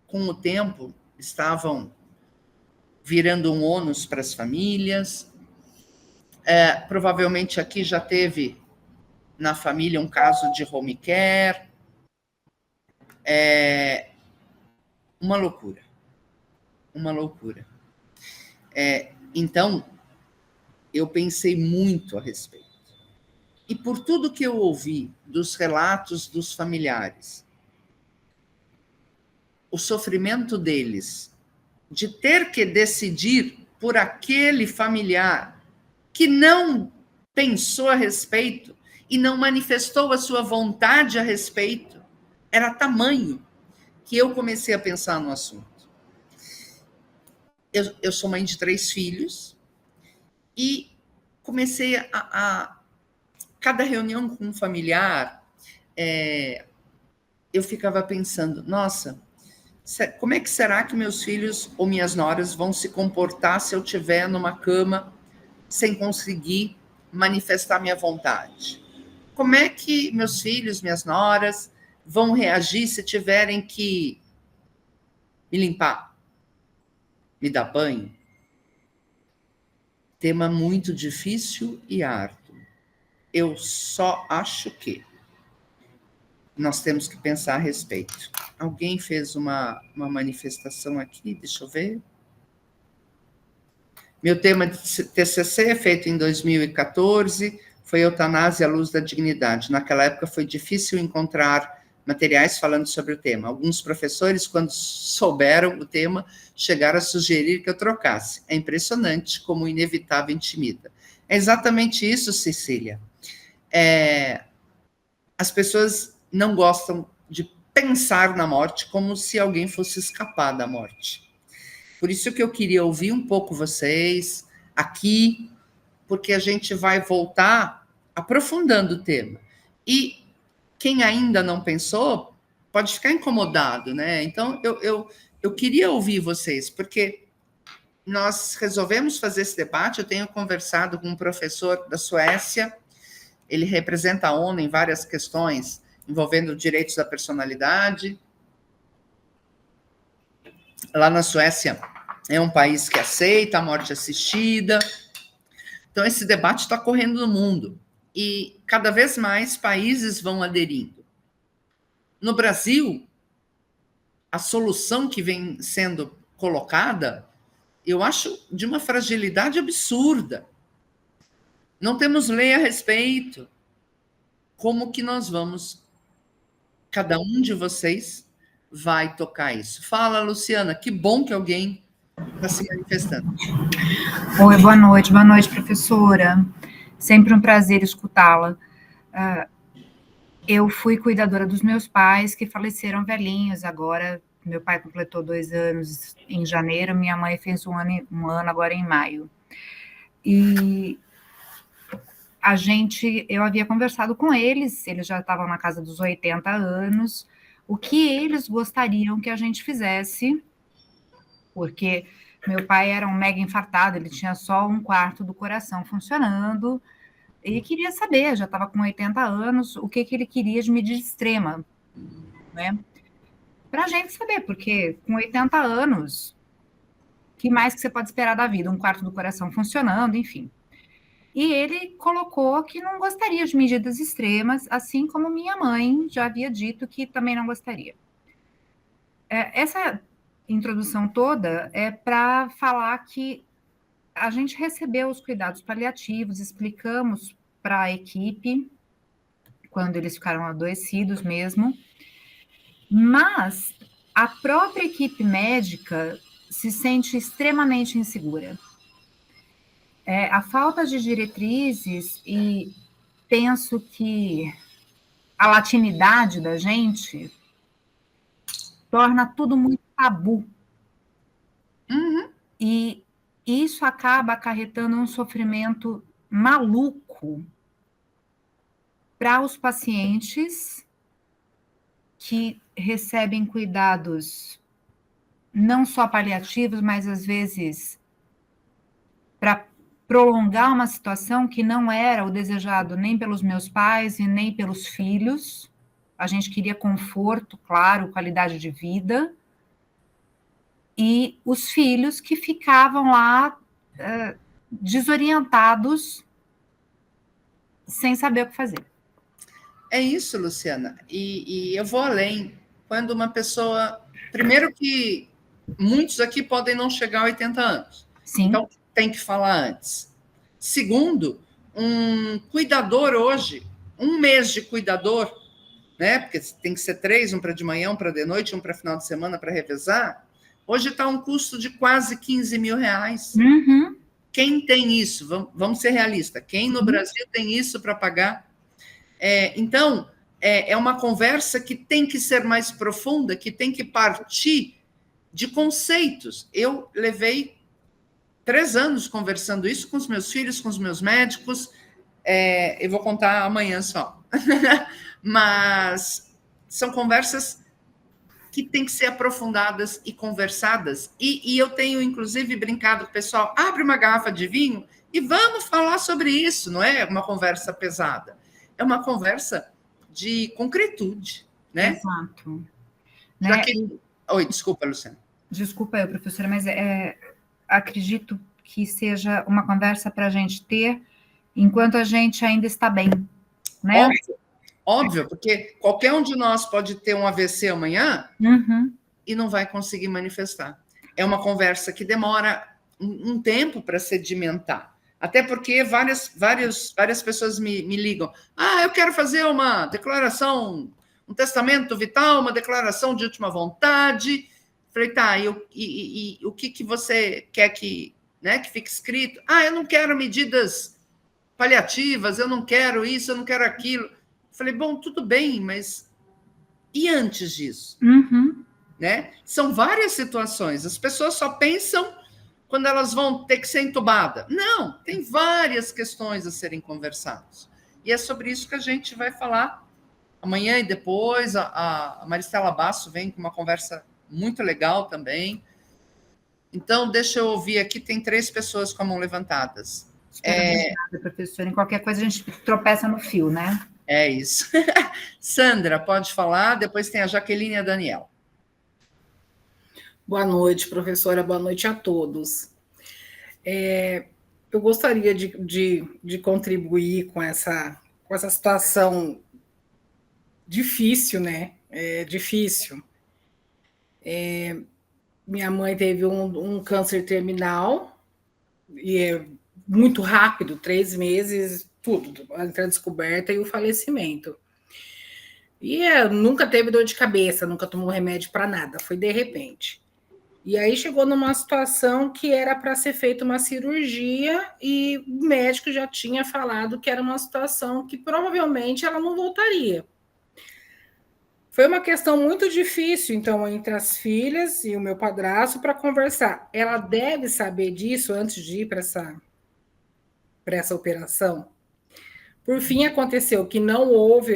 com o tempo estavam virando um ônus para as famílias. Provavelmente aqui já teve na família um caso de home care. Uma loucura. Uma loucura. Então, eu pensei muito a respeito. E por tudo que eu ouvi dos relatos dos familiares, o sofrimento deles, de ter que decidir por aquele familiar que não pensou a respeito e não manifestou a sua vontade a respeito, era tamanho que eu comecei a pensar no assunto. Eu sou mãe de 3 filhos e comecei cada reunião com um familiar, eu ficava pensando, nossa, como é que será que meus filhos ou minhas noras vão se comportar se eu estiver numa cama sem conseguir manifestar minha vontade? Como é que meus filhos, minhas noras vão reagir se tiverem que me limpar, me dar banho? Tema muito difícil e árduo. Eu só acho que nós temos que pensar a respeito. Alguém fez uma manifestação aqui, deixa eu ver. Meu tema de TCC, feito em 2014, foi Eutanásia à Luz da Dignidade. Naquela época foi difícil encontrar materiais falando sobre o tema. Alguns professores, quando souberam o tema, chegaram a sugerir que eu trocasse. É impressionante como o inevitável intimida. É exatamente isso, Cecília. As pessoas não gostam de pensar na morte como se alguém fosse escapar da morte. Por isso que eu queria ouvir um pouco vocês aqui, porque a gente vai voltar aprofundando o tema. E quem ainda não pensou pode ficar incomodado, né? Então, eu queria ouvir vocês, porque nós resolvemos fazer esse debate. Eu tenho conversado com um professor da Suécia, ele representa a ONU em várias questões envolvendo direitos da personalidade. Lá na Suécia é um país que aceita a morte assistida. Então, esse debate está correndo no mundo e cada vez mais países vão aderindo. No Brasil, a solução que vem sendo colocada, eu acho de uma fragilidade absurda. Não temos lei a respeito. Como que nós vamos, cada um de vocês vai tocar isso? Fala, Luciana, que bom que alguém está se manifestando. Oi, boa noite, professora. Sempre um prazer escutá-la. Eu fui cuidadora dos meus pais, que faleceram velhinhos agora. Meu pai completou 2 anos em janeiro, minha mãe fez um ano agora em maio. E eu havia conversado com eles já estavam na casa dos 80 anos, o que eles gostariam que a gente fizesse, porque meu pai era um mega infartado, ele tinha só 1/4 do coração funcionando, e queria saber, já estava com 80 anos, o que ele queria de medida extrema, né? Para a gente saber, porque com 80 anos, o que mais que você pode esperar da vida? 1/4 do coração funcionando, enfim. E ele colocou que não gostaria de medidas extremas, assim como minha mãe já havia dito que também não gostaria. Essa introdução toda é para falar que a gente recebeu os cuidados paliativos, explicamos para a equipe, quando eles ficaram adoecidos mesmo, mas a própria equipe médica se sente extremamente insegura. A falta de diretrizes, e penso que a latinidade da gente torna tudo muito tabu. Uhum. E isso acaba acarretando um sofrimento maluco para os pacientes que recebem cuidados não só paliativos, mas às vezes para prolongar uma situação que não era o desejado nem pelos meus pais e nem pelos filhos. A gente queria conforto, claro, qualidade de vida. E os filhos que ficavam lá desorientados, sem saber o que fazer. É isso, Luciana. E eu vou além. Quando uma pessoa... Primeiro que muitos aqui podem não chegar a 80 anos. Sim. Então, tem que falar antes. Segundo, um cuidador hoje, 1 mês de cuidador, né? Porque tem que ser 3, um para de manhã, um para de noite, um para final de semana para revezar. Hoje está um custo de quase 15 mil reais. Uhum. Quem tem isso? Vamos ser realistas. Quem no Brasil tem isso para pagar? Então, é uma conversa que tem que ser mais profunda, que tem que partir de conceitos. Eu levei 3 anos conversando isso com os meus filhos, com os meus médicos. Eu vou contar amanhã só. Mas são conversas que têm que ser aprofundadas e conversadas. E eu tenho, inclusive, brincado com o pessoal, abre uma garrafa de vinho e vamos falar sobre isso. Não é uma conversa pesada. É uma conversa de concretude, né? Exato. Já que... Oi, desculpa, Luciana. Desculpa eu, professora, mas acredito que seja uma conversa para a gente ter enquanto a gente ainda está bem, né? Óbvio, porque qualquer um de nós pode ter um AVC amanhã e não vai conseguir manifestar. É uma conversa que demora um tempo para sedimentar. Até porque várias pessoas me ligam. Eu quero fazer uma declaração, um testamento vital, uma declaração de última vontade. Falei, tá, e o que você quer que, né, que fique escrito? Eu não quero medidas paliativas, eu não quero isso, eu não quero aquilo. Falei, bom, tudo bem, mas e antes disso? Uhum. Né? São várias situações. As pessoas só pensam quando elas vão ter que ser entubadas. Não, tem várias questões a serem conversadas. E é sobre isso que a gente vai falar amanhã e depois. A Maristela Basso vem com uma conversa muito legal também. Então, deixa eu ouvir aqui, tem 3 pessoas com a mão levantadas. Obrigada, professora. Em qualquer coisa a gente tropeça no fio, né? É isso. Sandra, pode falar, depois tem a Jaqueline e a Daniela. Boa noite, professora, boa noite a todos. Eu gostaria de contribuir com essa situação difícil, né? Difícil. Minha mãe teve um câncer terminal, e é muito rápido, 3 meses, tudo, entre a descoberta e o falecimento. E nunca teve dor de cabeça, nunca tomou remédio para nada, foi de repente. E aí chegou numa situação que era para ser feita uma cirurgia e o médico já tinha falado que era uma situação que provavelmente ela não voltaria. Foi uma questão muito difícil, então, entre as filhas e o meu padrasto para conversar. Ela deve saber disso antes de ir para essa operação? Por fim, aconteceu que não houve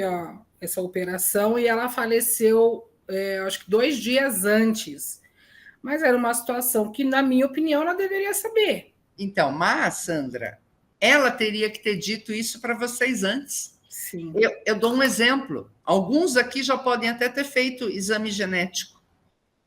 essa operação e ela faleceu, acho que 2 dias antes. Mas era uma situação que, na minha opinião, ela deveria saber. Então, mas, Sandra, ela teria que ter dito isso para vocês antes. Sim. Eu dou um exemplo. Alguns aqui já podem até ter feito exame genético.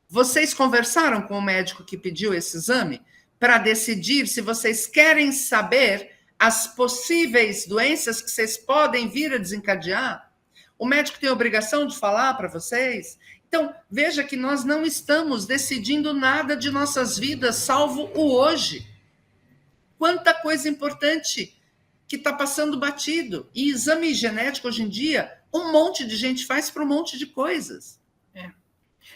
Vocês conversaram com o médico que pediu esse exame para decidir se vocês querem saber as possíveis doenças que vocês podem vir a desencadear? O médico tem a obrigação de falar para vocês? Então, veja que nós não estamos decidindo nada de nossas vidas, salvo o hoje. Quanta coisa importante que está passando batido. E exame genético, hoje em dia, um monte de gente faz para um monte de coisas.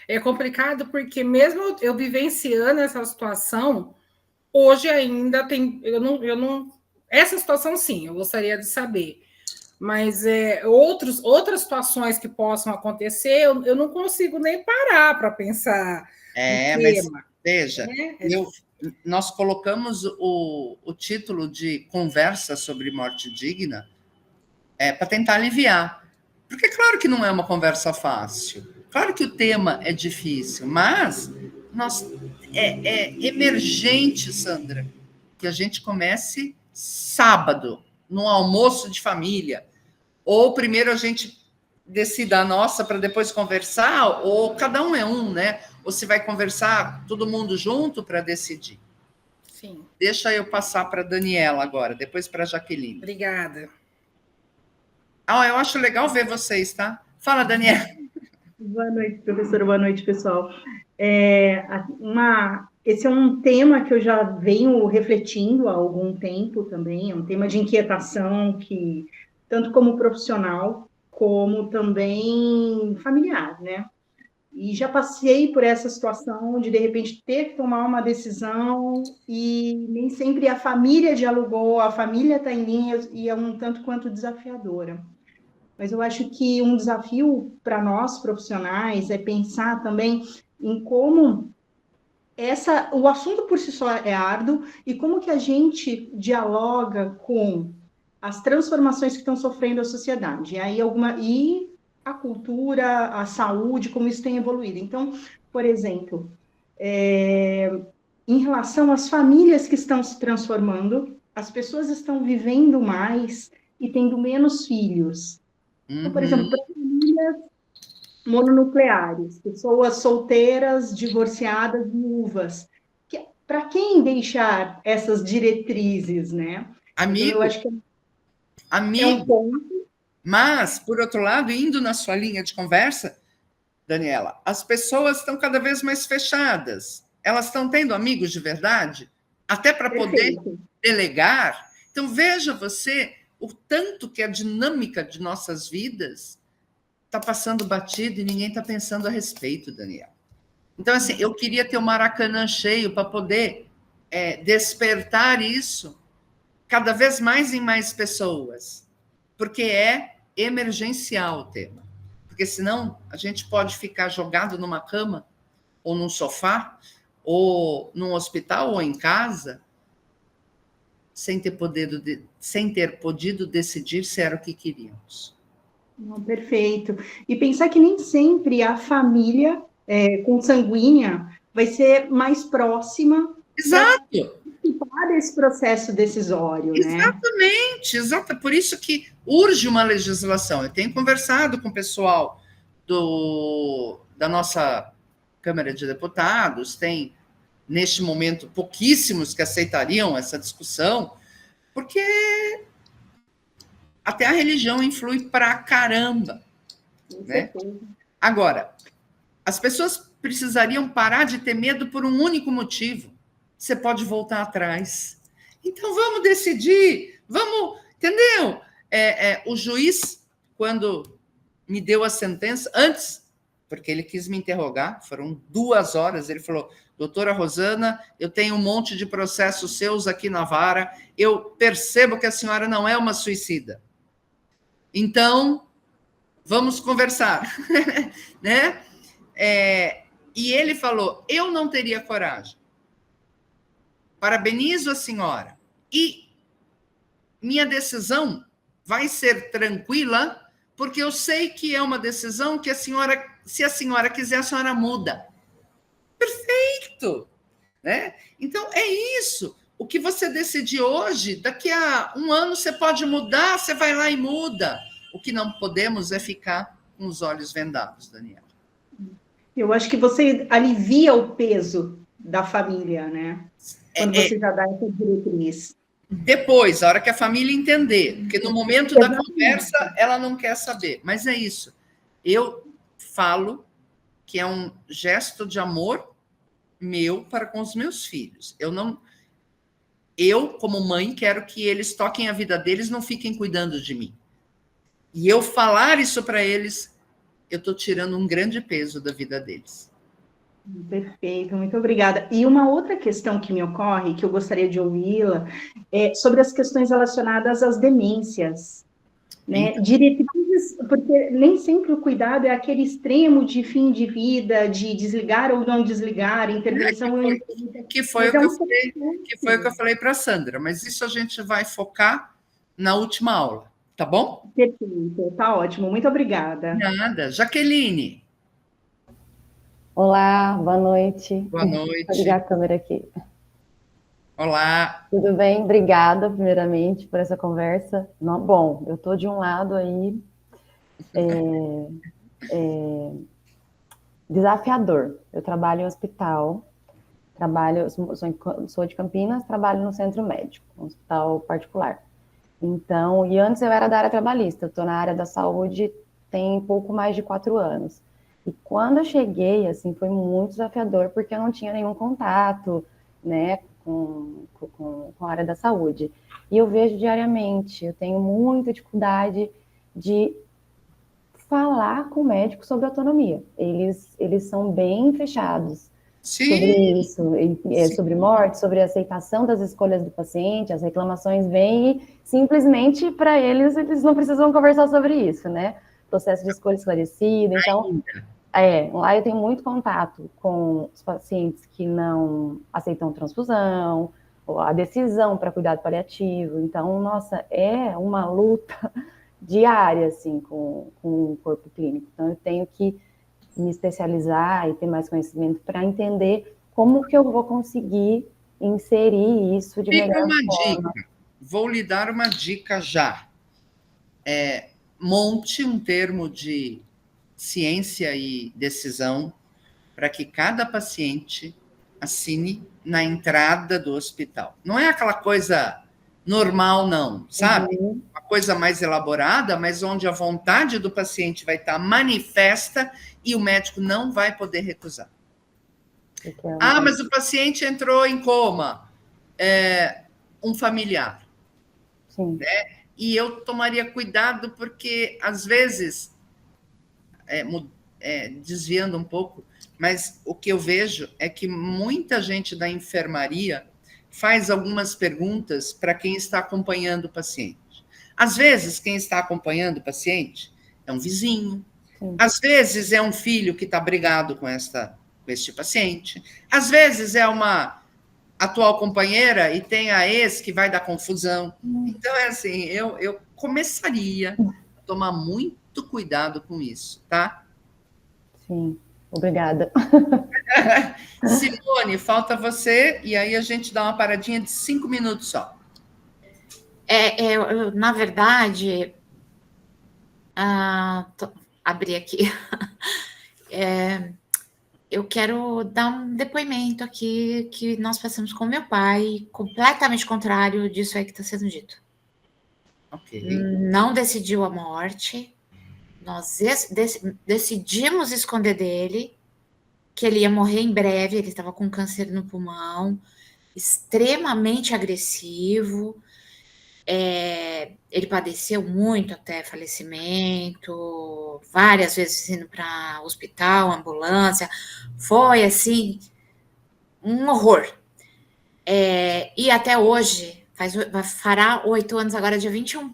É complicado porque mesmo eu vivenciando essa situação, hoje ainda tem... Eu não essa situação, sim, eu gostaria de saber. Mas outras situações que possam acontecer, eu não consigo nem parar para pensar no tema. Mas veja, nós colocamos o título de conversa sobre morte digna para tentar aliviar. Porque claro que não é uma conversa fácil, claro que o tema é difícil, mas é emergente, Sandra, que a gente comece sábado, no almoço de família, ou primeiro a gente decida a nossa para depois conversar, ou cada um é um, né? Ou se vai conversar todo mundo junto para decidir. Sim. Deixa eu passar para a Daniela agora, depois para a Jaqueline. Obrigada. Eu acho legal ver vocês, tá? Fala, Daniela. Boa noite, professora. Boa noite, pessoal. Esse é um tema que eu já venho refletindo há algum tempo também, é um tema de inquietação que, tanto como profissional, como também familiar, né? E já passei por essa situação de repente, ter que tomar uma decisão e nem sempre a família dialogou, a família está em linha e é um tanto quanto desafiadora. Mas eu acho que um desafio para nós, profissionais, é pensar também em como o assunto por si só é árduo e como que a gente dialoga com as transformações que estão sofrendo a sociedade. E a cultura, a saúde, como isso tem evoluído. Então, por exemplo, em relação às famílias que estão se transformando, as pessoas estão vivendo mais e tendo menos filhos. Então, por exemplo, para famílias mononucleares, pessoas solteiras, divorciadas, viúvas, para quem deixar essas diretrizes, né? Amigo, então, eu acho que é um ponto. Mas, por outro lado, indo na sua linha de conversa, Daniela, as pessoas estão cada vez mais fechadas. Elas estão tendo amigos de verdade, até para poder delegar. Então, veja você o tanto que a dinâmica de nossas vidas está passando batido e ninguém está pensando a respeito, Daniel. Então, assim, eu queria ter o Maracanã cheio para poder despertar isso cada vez mais em mais pessoas, porque é emergencial o tema. Porque senão a gente pode ficar jogado numa cama, ou num sofá, ou num hospital, ou em casa, sem ter podido decidir se era o que queríamos. Não, perfeito. E pensar que nem sempre a família consanguínea vai ser mais próxima Exato. participar desse processo decisório, né? Exatamente, exato. Por isso que urge uma legislação. Eu tenho conversado com o pessoal da nossa Câmara de Deputados, tem, neste momento, pouquíssimos que aceitariam essa discussão, porque até a religião influi pra caramba, né? Agora, as pessoas precisariam parar de ter medo por um único motivo. Você pode voltar atrás. Então, vamos decidir, vamos, entendeu? O juiz, quando me deu a sentença, antes, porque ele quis me interrogar, foram 2 horas, ele falou, doutora Rosana, eu tenho um monte de processos seus aqui na vara, eu percebo que a senhora não é uma suicida. Então, vamos conversar, né? E ele falou, eu não teria coragem. Parabenizo a senhora. E minha decisão vai ser tranquila, porque eu sei que é uma decisão que se a senhora quiser, a senhora muda. Perfeito! Né? Então, é isso. O que você decidir hoje, daqui a 1 ano você pode mudar, você vai lá e muda. O que não podemos é ficar com os olhos vendados, Daniela. Eu acho que você alivia o peso da família, né? Quando você já dá essa diretriz. Depois, a hora que a família entender, porque no momento da conversa ela não quer saber, mas é isso. Eu falo que é um gesto de amor meu para com os meus filhos. Eu, como mãe, quero que eles toquem a vida deles, não fiquem cuidando de mim. E eu falar isso para eles, eu estou tirando um grande peso da vida deles. Perfeito, muito obrigada. E uma outra questão que me ocorre, que eu gostaria de ouvi-la, é sobre as questões relacionadas às demências, né? Diretrizes, porque nem sempre o cuidado é aquele extremo de fim de vida, de desligar ou não desligar, intervenção... Que foi o que eu falei para a Sandra, mas isso a gente vai focar na última aula, tá bom? Perfeito, tá ótimo, muito obrigada. Nada. Jaqueline. Olá, boa noite. Boa noite. Vou ligar a câmera aqui. Olá. Tudo bem? Obrigada, primeiramente, por essa conversa. Bom, eu estou de um lado aí desafiador. Eu trabalho em hospital, sou de Campinas, trabalho no centro médico, um hospital particular. Então, e antes eu era da área trabalhista, eu estou na área da saúde tem pouco mais de 4 anos. E quando eu cheguei, assim, foi muito desafiador, porque eu não tinha nenhum contato, né, com a área da saúde. E eu vejo diariamente, eu tenho muita dificuldade de falar com o médico sobre autonomia. Eles são bem fechados sobre isso, sobre morte, sobre a aceitação das escolhas do paciente, as reclamações vêm e simplesmente para eles não precisam conversar sobre isso, né? Processo de escolha esclarecido, então... lá eu tenho muito contato com os pacientes que não aceitam transfusão, ou a decisão para cuidado paliativo. Então, nossa, é uma luta diária, assim, com o corpo clínico. Então, eu tenho que me especializar e ter mais conhecimento para entender como que eu vou conseguir inserir isso de melhor forma. Vou lhe dar uma dica já. Monte um termo de ciência e decisão para que cada paciente assine na entrada do hospital. Não é aquela coisa normal, não, sabe? Uma coisa mais elaborada, mas onde a vontade do paciente vai estar manifesta e o médico não vai poder recusar. Mas o paciente entrou em coma. Um familiar. Sim. Né? E eu tomaria cuidado porque, às vezes... desviando um pouco, mas o que eu vejo é que muita gente da enfermaria faz algumas perguntas para quem está acompanhando o paciente. Às vezes, quem está acompanhando o paciente é um vizinho, às vezes é um filho que está brigado com este paciente, às vezes é uma atual companheira e tem a ex que vai dar confusão. Então, é assim, eu começaria a tomar muito cuidado com isso, tá? Sim, obrigada. Simone, falta você, e aí a gente dá uma paradinha de 5 minutos só. Na verdade, abri aqui. Eu quero dar um depoimento aqui que nós passamos com meu pai, completamente contrário disso aí que está sendo dito. Ok. Não decidiu a morte, nós decidimos esconder dele, que ele ia morrer em breve, ele estava com câncer no pulmão, extremamente agressivo, ele padeceu muito até falecimento, várias vezes indo para hospital, ambulância, foi assim, um horror. E até hoje, fará 8 anos agora, dia 21.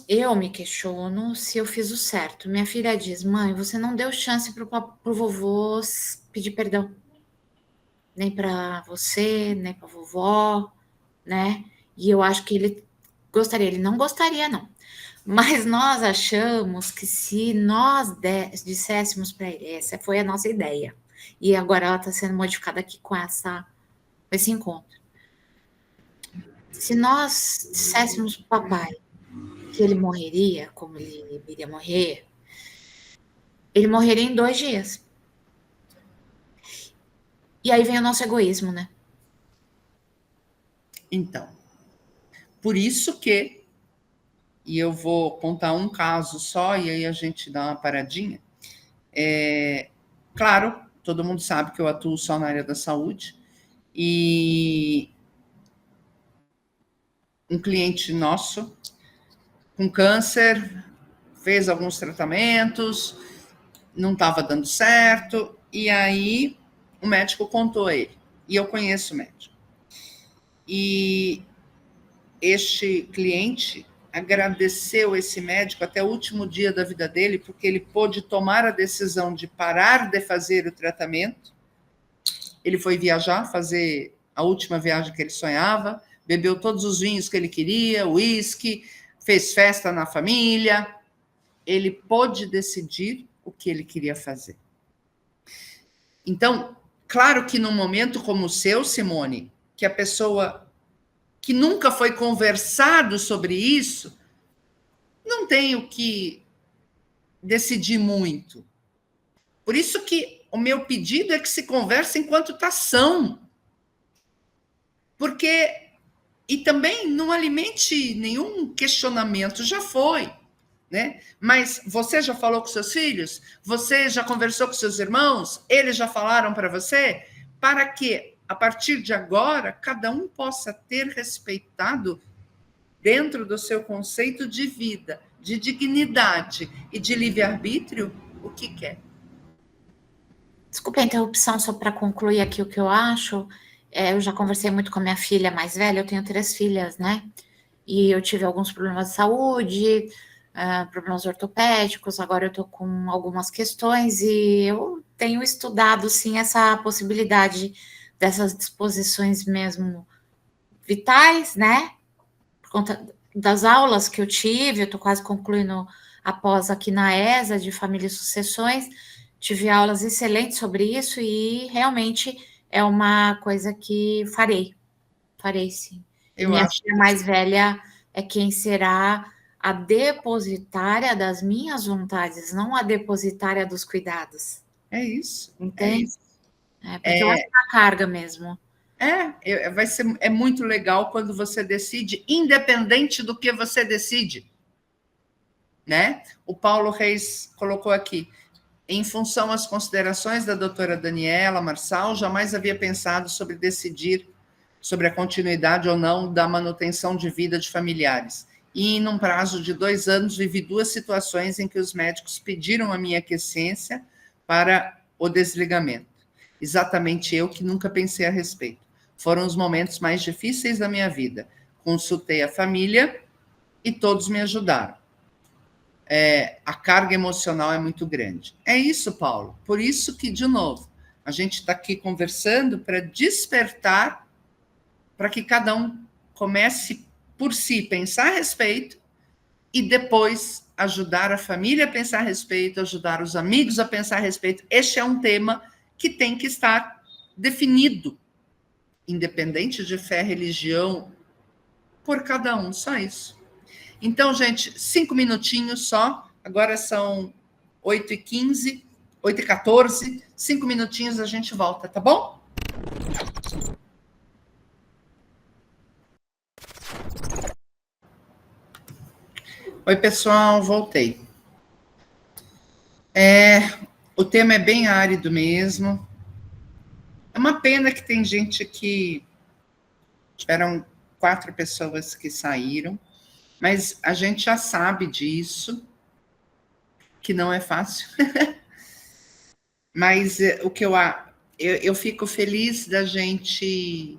Eu me questiono se eu fiz o certo. Minha filha diz, mãe, você não deu chance para o vovô pedir perdão. Nem para você, nem para a vovó, né? E eu acho que ele não gostaria, não. Mas nós achamos que se nós disséssemos para ele, essa foi a nossa ideia. E agora ela está sendo modificada aqui com esse encontro. Se nós disséssemos para o papai que ele morreria, como ele iria morrer, ele morreria em 2 dias. E aí vem o nosso egoísmo, né? Então, por isso que, e eu vou contar um caso só, e aí a gente dá uma paradinha. Claro, todo mundo sabe que eu atuo só na área da saúde, e um cliente nosso com câncer fez alguns tratamentos, não estava dando certo, e aí o médico contou a ele, e eu conheço o médico. E este cliente agradeceu esse médico até o último dia da vida dele, porque ele pôde tomar a decisão de parar de fazer o tratamento. Ele foi viajar, fazer a última viagem que ele sonhava, bebeu todos os vinhos que ele queria, uísque, fez festa na família. Ele pôde decidir o que ele queria fazer. Então, claro que num momento como o seu, Simone, que a pessoa que nunca foi conversado sobre isso, não tem o que decidir muito. Por isso que o meu pedido é que se converse enquanto está são. Porque, e também não alimente nenhum questionamento, já foi, né? Mas você já falou com seus filhos? Você já conversou com seus irmãos? Eles já falaram para você? Para que, a partir de agora, cada um possa ter respeitado, dentro do seu conceito de vida, de dignidade e de livre-arbítrio, o que quer. Desculpa a interrupção, só para concluir aqui o que eu acho. Eu já conversei muito com a minha filha mais velha, eu tenho 3 filhas, né? E eu tive alguns problemas de saúde, problemas ortopédicos, agora eu estou com algumas questões e eu tenho estudado, sim, essa possibilidade dessas disposições mesmo vitais, né? Por conta das aulas que eu tive, eu estou quase concluindo a pós aqui na ESA, de Família e Sucessões, tive aulas excelentes sobre isso e realmente é uma coisa que farei sim. Minha filha mais velha é quem será a depositária das minhas vontades, não a depositária dos cuidados. É isso. Entende? Porque eu acho que é uma carga mesmo. É muito legal quando você decide, independente do que você decide. Né? O Paulo Reis colocou aqui, em função às considerações da doutora Daniela Marçal, jamais havia pensado sobre decidir sobre a continuidade ou não da manutenção de vida de familiares. e, num prazo de 2 anos, vivi 2 situações em que os médicos pediram a minha aquiescência para o desligamento. Exatamente eu que nunca pensei a respeito. Foram os momentos mais difíceis da minha vida. Consultei a família e todos me ajudaram. A carga emocional é muito grande. É isso, Paulo. Por isso que, de novo, a gente está aqui conversando para despertar, para que cada um comece por si pensar a respeito e depois ajudar a família a pensar a respeito, ajudar os amigos a pensar a respeito. Este é um tema que tem que estar definido, independente de fé, religião, por cada um, só isso. Então, gente, 5 minutinhos só, agora são 8h15, 8h14, 5 minutinhos a gente volta, tá bom? Oi, pessoal, voltei. O tema é bem árido mesmo. É uma pena que tem gente que... Tiveram 4 pessoas que saíram, mas a gente já sabe disso, que não é fácil. Mas o que eu fico feliz da gente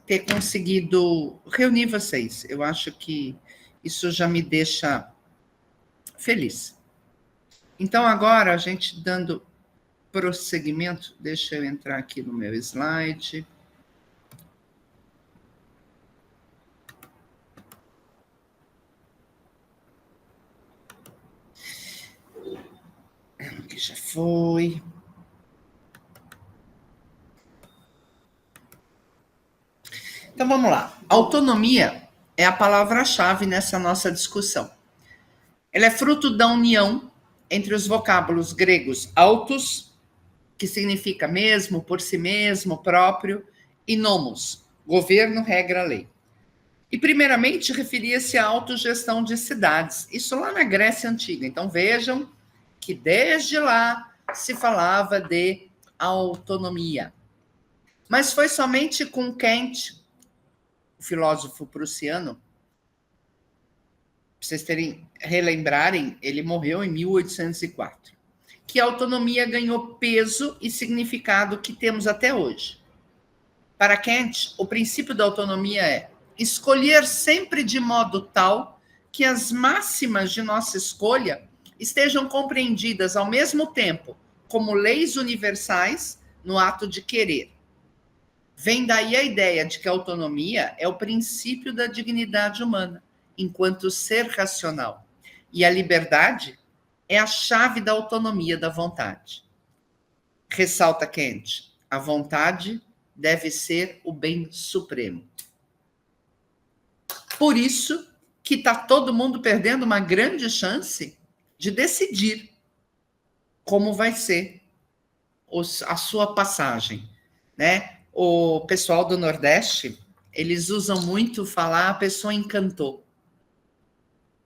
ter conseguido reunir vocês. Eu acho que isso já me deixa feliz. Então, agora, a gente dando prosseguimento, deixa eu entrar aqui no meu slide. Que já foi. Então, vamos lá. Autonomia é a palavra-chave nessa nossa discussão. Ela é fruto da união entre os vocábulos gregos autos, que significa mesmo, por si mesmo, próprio, e nomos, governo, regra, lei. E, primeiramente, referia-se à autogestão de cidades. Isso lá na Grécia Antiga. Então, vejam que desde lá se falava de autonomia. Mas foi somente com Kant, o filósofo prussiano, para vocês relembrarem, ele morreu em 1804, que a autonomia ganhou peso e significado que temos até hoje. Para Kant, o princípio da autonomia é escolher sempre de modo tal que as máximas de nossa escolha estejam compreendidas ao mesmo tempo como leis universais no ato de querer. Vem daí a ideia de que a autonomia é o princípio da dignidade humana, enquanto ser racional. E a liberdade é a chave da autonomia da vontade. Ressalta Kant, a vontade deve ser o bem supremo. Por isso que está todo mundo perdendo uma grande chance de decidir como vai ser a sua passagem, né? O pessoal do Nordeste, eles usam muito falar a pessoa encantou.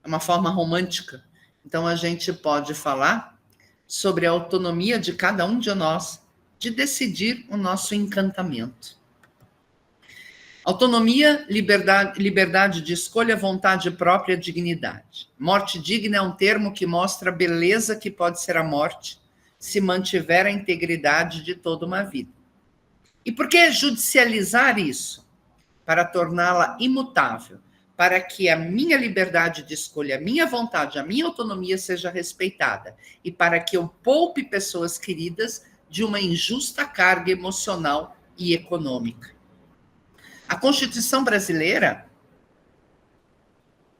É uma forma romântica. Então, a gente pode falar sobre a autonomia de cada um de nós de decidir o nosso encantamento. Autonomia, liberdade de escolha, vontade própria, dignidade. Morte digna é um termo que mostra a beleza que pode ser a morte se mantiver a integridade de toda uma vida. E por que judicializar isso? Para torná-la imutável, para que a minha liberdade de escolha, a minha vontade, a minha autonomia seja respeitada e para que eu poupe pessoas queridas de uma injusta carga emocional e econômica. A Constituição brasileira,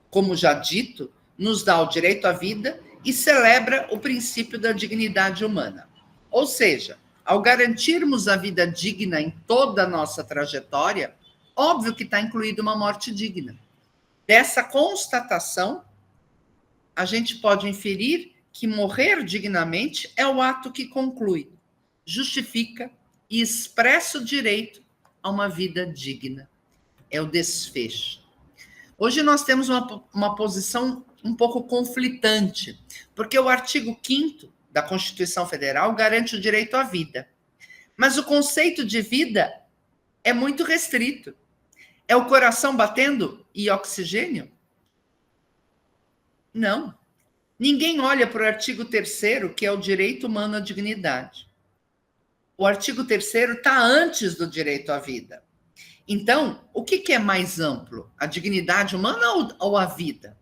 como já dito, nos dá o direito à vida e celebra o princípio da dignidade humana. Ou seja, ao garantirmos a vida digna em toda a nossa trajetória, óbvio que está incluída uma morte digna. Dessa constatação, a gente pode inferir que morrer dignamente é o ato que conclui, justifica e expressa o direito a uma vida digna. É o desfecho. Hoje nós temos uma posição um pouco conflitante, porque o artigo 5º da Constituição Federal garante o direito à vida. Mas o conceito de vida é muito restrito. É o coração batendo e oxigênio? Não. Ninguém olha para o artigo 3º, que é o direito humano à dignidade. O artigo 3º está antes do direito à vida. Então, o que é mais amplo? A dignidade humana ou a vida?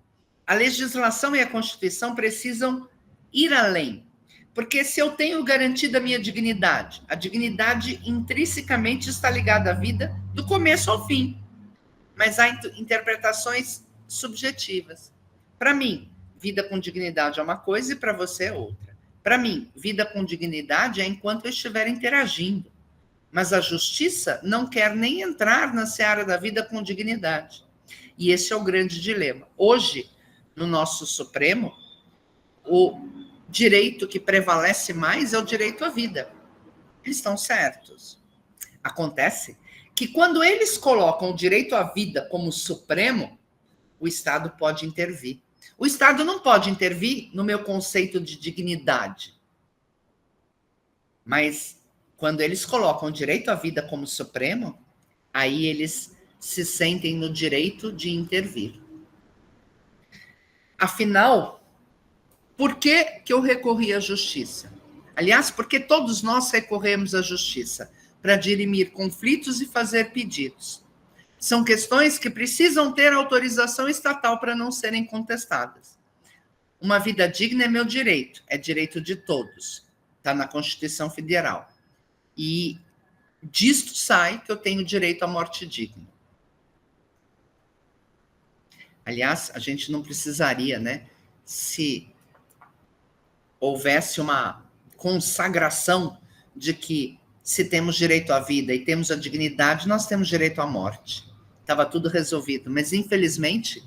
A legislação e a Constituição precisam ir além. Porque se eu tenho garantida a minha dignidade, a dignidade intrinsecamente está ligada à vida do começo ao fim. Mas há interpretações subjetivas. Para mim, vida com dignidade é uma coisa e para você é outra. Para mim, vida com dignidade é enquanto eu estiver interagindo. Mas a justiça não quer nem entrar na seara da vida com dignidade. E esse é o grande dilema. Hoje, no nosso Supremo, o direito que prevalece mais é o direito à vida. Eles estão certos. Acontece que quando eles colocam o direito à vida como supremo, o Estado pode intervir. O Estado não pode intervir no meu conceito de dignidade. Mas quando eles colocam o direito à vida como supremo, aí eles se sentem no direito de intervir. Afinal, por que eu recorri à justiça? Aliás, porque todos nós recorremos à justiça para dirimir conflitos e fazer pedidos. São questões que precisam ter autorização estatal para não serem contestadas. Uma vida digna é meu direito, é direito de todos. Está na Constituição Federal. E disto sai que eu tenho direito à morte digna. Aliás, a gente não precisaria, né? Se houvesse uma consagração de que se temos direito à vida e temos a dignidade, nós temos direito à morte. Estava tudo resolvido. Mas, infelizmente,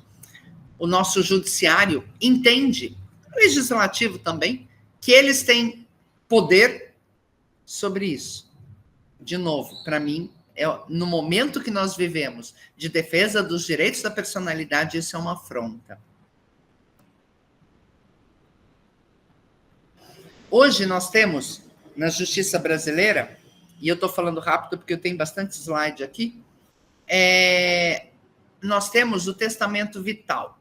o nosso judiciário entende, o legislativo também, que eles têm poder sobre isso. De novo, para mim, no momento que nós vivemos de defesa dos direitos da personalidade, isso é uma afronta. Hoje nós temos, na justiça brasileira, e eu estou falando rápido porque eu tenho bastante slide aqui, nós temos o testamento vital.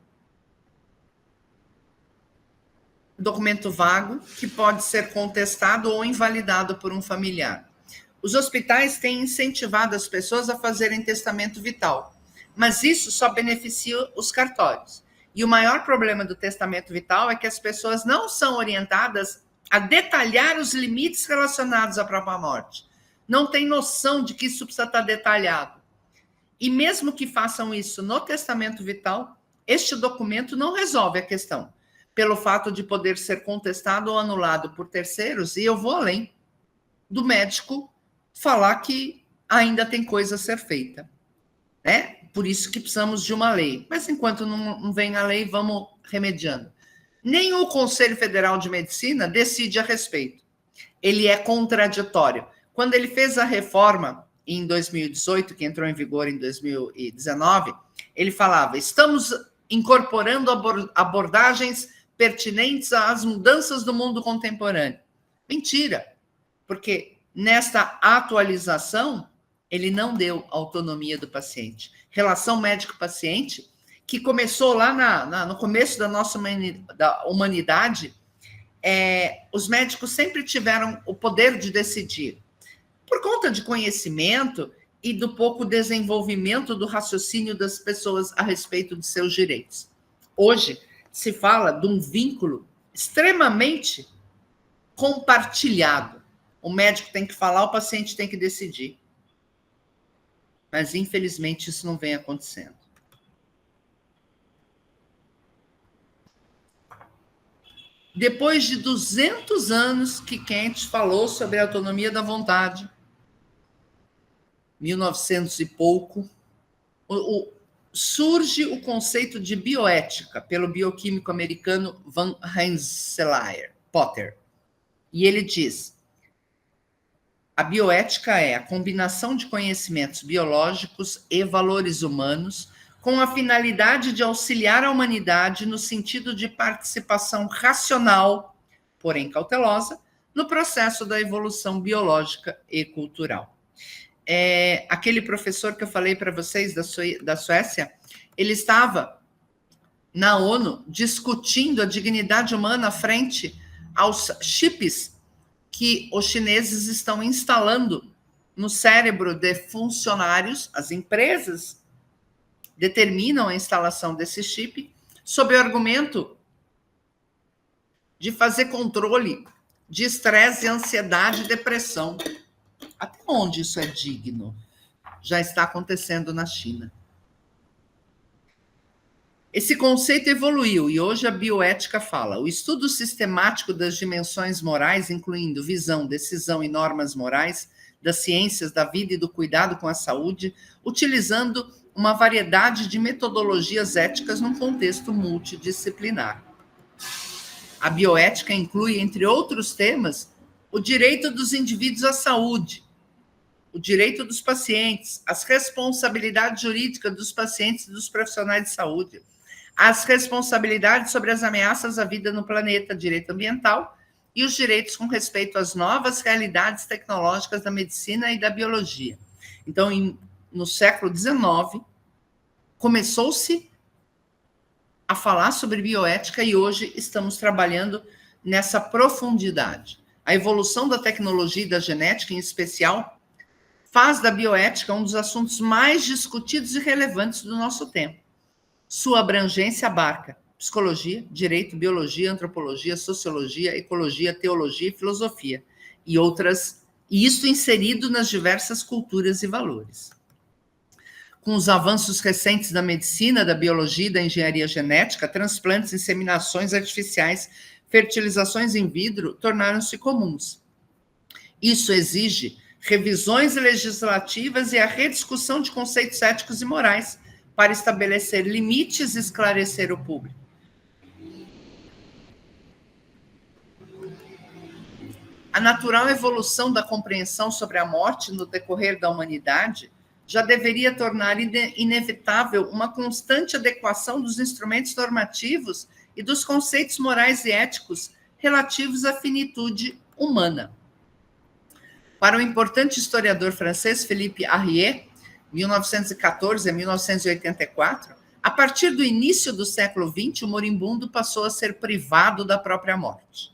Documento vago que pode ser contestado ou invalidado por um familiar. Os hospitais têm incentivado as pessoas a fazerem testamento vital, mas isso só beneficia os cartórios. E o maior problema do testamento vital é que as pessoas não são orientadas a detalhar os limites relacionados à própria morte. Não tem noção de que isso precisa estar detalhado. E mesmo que façam isso no testamento vital, este documento não resolve a questão, pelo fato de poder ser contestado ou anulado por terceiros, e eu vou além do médico falar que ainda tem coisa a ser feita. Né? Por isso que precisamos de uma lei. Mas enquanto não vem a lei, vamos remediando. Nem o Conselho Federal de Medicina decide a respeito. Ele é contraditório. Quando ele fez a reforma em 2018, que entrou em vigor em 2019, ele falava: estamos incorporando abordagens pertinentes às mudanças do mundo contemporâneo. Mentira, porque nesta atualização ele não deu autonomia do paciente. Relação médico-paciente, que começou lá no começo da nossa humanidade, os médicos sempre tiveram o poder de decidir. Por conta de conhecimento e do pouco desenvolvimento do raciocínio das pessoas a respeito de seus direitos. Hoje, se fala de um vínculo extremamente compartilhado. O médico tem que falar, o paciente tem que decidir. Mas, infelizmente, isso não vem acontecendo. Depois de 200 anos que Kant falou sobre a autonomia da vontade, 1900 e pouco, surge o conceito de bioética pelo bioquímico americano Van Rensselaer Potter. E ele diz: a bioética é a combinação de conhecimentos biológicos e valores humanos com a finalidade de auxiliar a humanidade no sentido de participação racional, porém cautelosa, no processo da evolução biológica e cultural. aquele professor que eu falei para vocês da Suécia, ele estava na ONU discutindo a dignidade humana frente aos chips que os chineses estão instalando no cérebro de funcionários. As empresas determinam a instalação desse chip sob o argumento de fazer controle de estresse, ansiedade e depressão. Até onde isso é digno? Já está acontecendo na China. Esse conceito evoluiu e hoje a bioética fala: o estudo sistemático das dimensões morais, incluindo visão, decisão e normas morais, das ciências da vida e do cuidado com a saúde, utilizando uma variedade de metodologias éticas num contexto multidisciplinar. A bioética inclui, entre outros temas, o direito dos indivíduos à saúde, o direito dos pacientes, as responsabilidades jurídicas dos pacientes e dos profissionais de saúde, as responsabilidades sobre as ameaças à vida no planeta, direito ambiental, e os direitos com respeito às novas realidades tecnológicas da medicina e da biologia. Então, no século XIX, começou-se a falar sobre bioética e hoje estamos trabalhando nessa profundidade. A evolução da tecnologia e da genética, em especial, faz da bioética um dos assuntos mais discutidos e relevantes do nosso tempo. Sua abrangência abarca psicologia, direito, biologia, antropologia, sociologia, ecologia, teologia e filosofia, e outras, e isso inserido nas diversas culturas e valores. Com os avanços recentes da medicina, da biologia e da engenharia genética, transplantes, inseminações artificiais, fertilizações in vitro tornaram-se comuns. Isso exige revisões legislativas e a rediscussão de conceitos éticos e morais para estabelecer limites e esclarecer o público. A natural evolução da compreensão sobre a morte no decorrer da humanidade já deveria tornar inevitável uma constante adequação dos instrumentos normativos e dos conceitos morais e éticos relativos à finitude humana. Para o importante historiador francês Philippe Arrier, 1914 a 1984, a partir do início do século XX, o moribundo passou a ser privado da própria morte.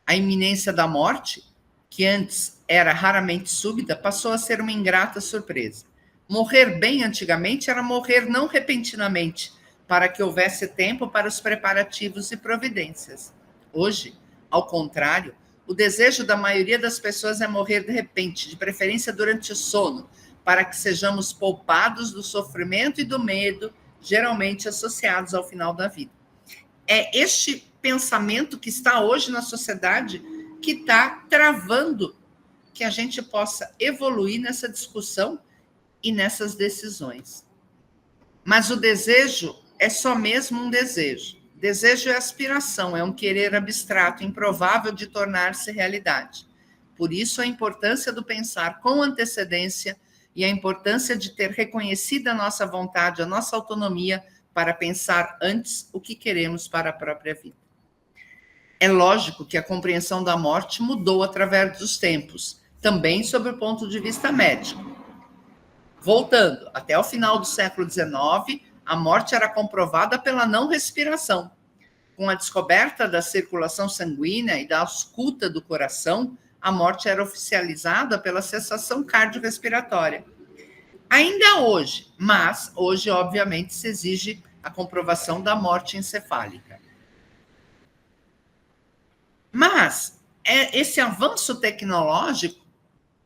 A iminência da morte, que antes era raramente súbita, passou a ser uma ingrata surpresa. Morrer bem antigamente era morrer não repentinamente, para que houvesse tempo para os preparativos e providências. Hoje, ao contrário, o desejo da maioria das pessoas é morrer de repente, de preferência durante o sono, para que sejamos poupados do sofrimento e do medo, geralmente associados ao final da vida. É este pensamento que está hoje na sociedade que está travando que a gente possa evoluir nessa discussão e nessas decisões. Mas o desejo é só mesmo um desejo. Desejo é aspiração, é um querer abstrato, improvável de tornar-se realidade. Por isso, a importância do pensar com antecedência e a importância de ter reconhecido a nossa vontade, a nossa autonomia para pensar antes o que queremos para a própria vida. É lógico que a compreensão da morte mudou através dos tempos, também sob o ponto de vista médico. Voltando, até o final do século XIX, a morte era comprovada pela não respiração. Com a descoberta da circulação sanguínea e da ausculta do coração, a morte era oficializada pela cessação cardiorrespiratória. Ainda hoje, mas hoje, obviamente, se exige a comprovação da morte encefálica. Mas esse avanço tecnológico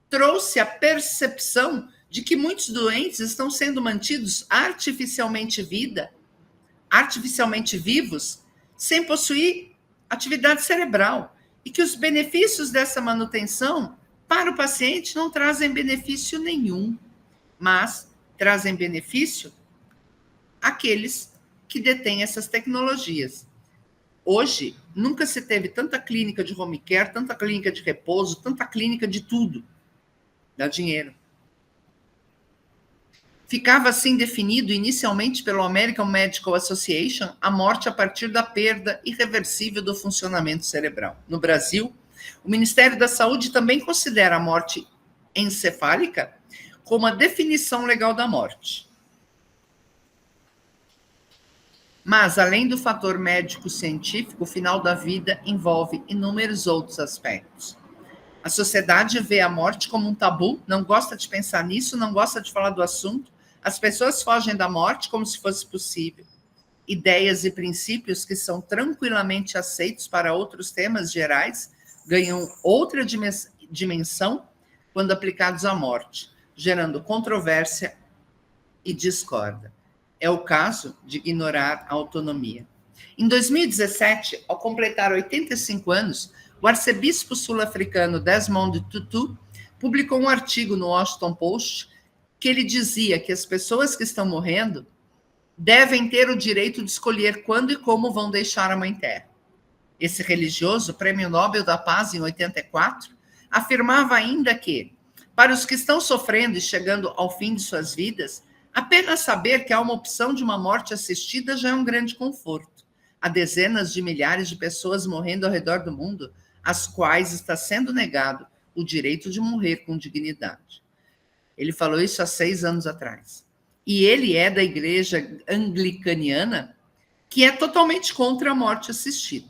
trouxe a percepção de que muitos doentes estão sendo mantidos artificialmente vivos, sem possuir atividade cerebral, e que os benefícios dessa manutenção para o paciente não trazem benefício nenhum, mas trazem benefício àqueles que detêm essas tecnologias. Hoje, nunca se teve tanta clínica de home care, tanta clínica de repouso, tanta clínica de tudo. Dá dinheiro. Ficava assim definido inicialmente pelo American Medical Association a morte a partir da perda irreversível do funcionamento cerebral. No Brasil, o Ministério da Saúde também considera a morte encefálica como a definição legal da morte. Mas, além do fator médico-científico, o final da vida envolve inúmeros outros aspectos. A sociedade vê a morte como um tabu, não gosta de pensar nisso, não gosta de falar do assunto. As pessoas fogem da morte como se fosse possível. Ideias e princípios que são tranquilamente aceitos para outros temas gerais ganham outra dimensão quando aplicados à morte, gerando controvérsia e discórdia. É o caso de ignorar a autonomia. Em 2017, ao completar 85 anos, o arcebispo sul-africano Desmond Tutu publicou um artigo no Washington Post que ele dizia que as pessoas que estão morrendo devem ter o direito de escolher quando e como vão deixar a Mãe Terra. Esse religioso, Prêmio Nobel da Paz em 84, afirmava ainda que, para os que estão sofrendo e chegando ao fim de suas vidas, apenas saber que há uma opção de uma morte assistida já é um grande conforto. Há dezenas de milhares de pessoas morrendo ao redor do mundo, às quais está sendo negado o direito de morrer com dignidade. Ele falou isso há 6 anos atrás. E ele é da igreja anglicaniana, que é totalmente contra a morte assistida.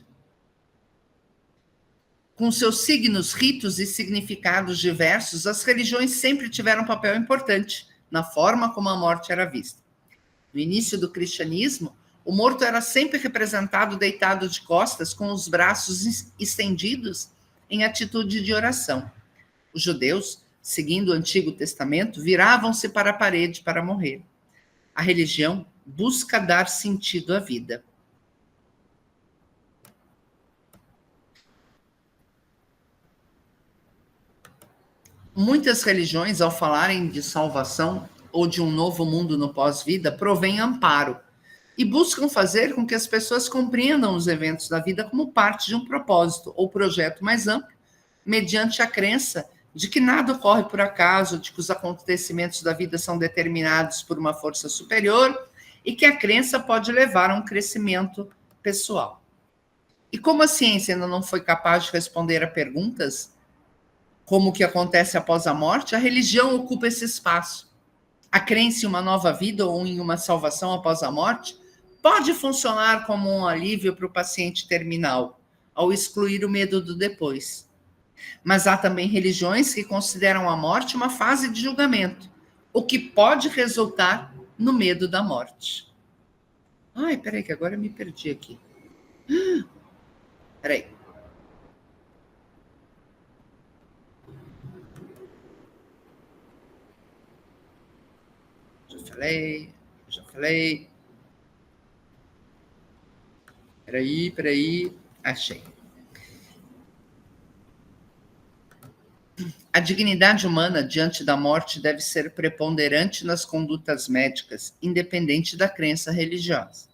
Com seus signos, ritos e significados diversos, as religiões sempre tiveram um papel importante na forma como a morte era vista. No início do cristianismo, o morto era sempre representado deitado de costas, com os braços estendidos em atitude de oração. Os judeus, seguindo o Antigo Testamento, viravam-se para a parede para morrer. A religião busca dar sentido à vida. Muitas religiões, ao falarem de salvação ou de um novo mundo no pós-vida, provêm amparo e buscam fazer com que as pessoas compreendam os eventos da vida como parte de um propósito ou projeto mais amplo, mediante a crença de que nada ocorre por acaso, de que os acontecimentos da vida são determinados por uma força superior e que a crença pode levar a um crescimento pessoal. E como a ciência ainda não foi capaz de responder a perguntas como o que acontece após a morte, a religião ocupa esse espaço. A crença em uma nova vida ou em uma salvação após a morte pode funcionar como um alívio para o paciente terminal, ao excluir o medo do depois. Mas há também religiões que consideram a morte uma fase de julgamento, o que pode resultar no medo da morte. Ai, peraí, que agora eu me perdi aqui. Peraí. Já falei. Peraí. Achei. A dignidade humana diante da morte deve ser preponderante nas condutas médicas, independente da crença religiosa.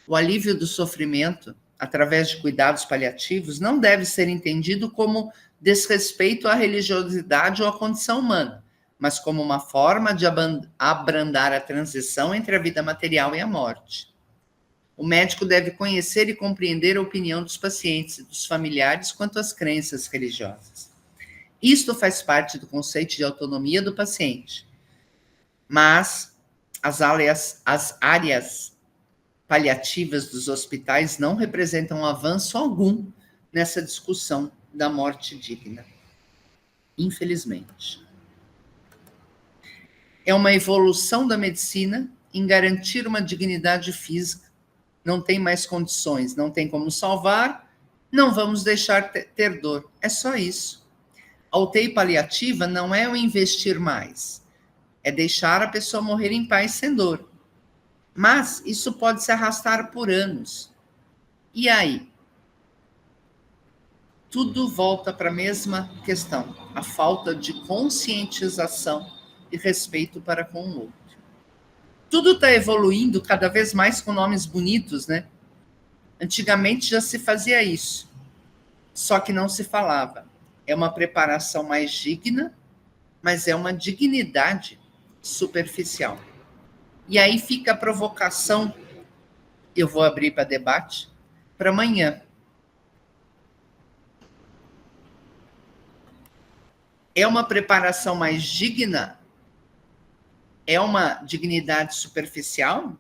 O alívio do sofrimento, através de cuidados paliativos, não deve ser entendido como desrespeito à religiosidade ou à condição humana, mas como uma forma de abrandar a transição entre a vida material e a morte. O médico deve conhecer e compreender a opinião dos pacientes e dos familiares quanto às crenças religiosas. Isto faz parte do conceito de autonomia do paciente. Mas as áreas paliativas dos hospitais não representam avanço algum nessa discussão da morte digna. Infelizmente. É uma evolução da medicina em garantir uma dignidade física. Não tem mais condições, não tem como salvar, não vamos deixar ter dor. É só isso. A UTI paliativa não é o investir mais, é deixar a pessoa morrer em paz sem dor. Mas isso pode se arrastar por anos. E aí? Tudo volta para a mesma questão, a falta de conscientização e respeito para com o outro. Tudo está evoluindo cada vez mais com nomes bonitos, né? Antigamente já se fazia isso, só que não se falava. É uma preparação mais digna, mas é uma dignidade superficial. E aí fica a provocação, eu vou abrir para debate, para amanhã. É uma preparação mais digna É uma dignidade superficial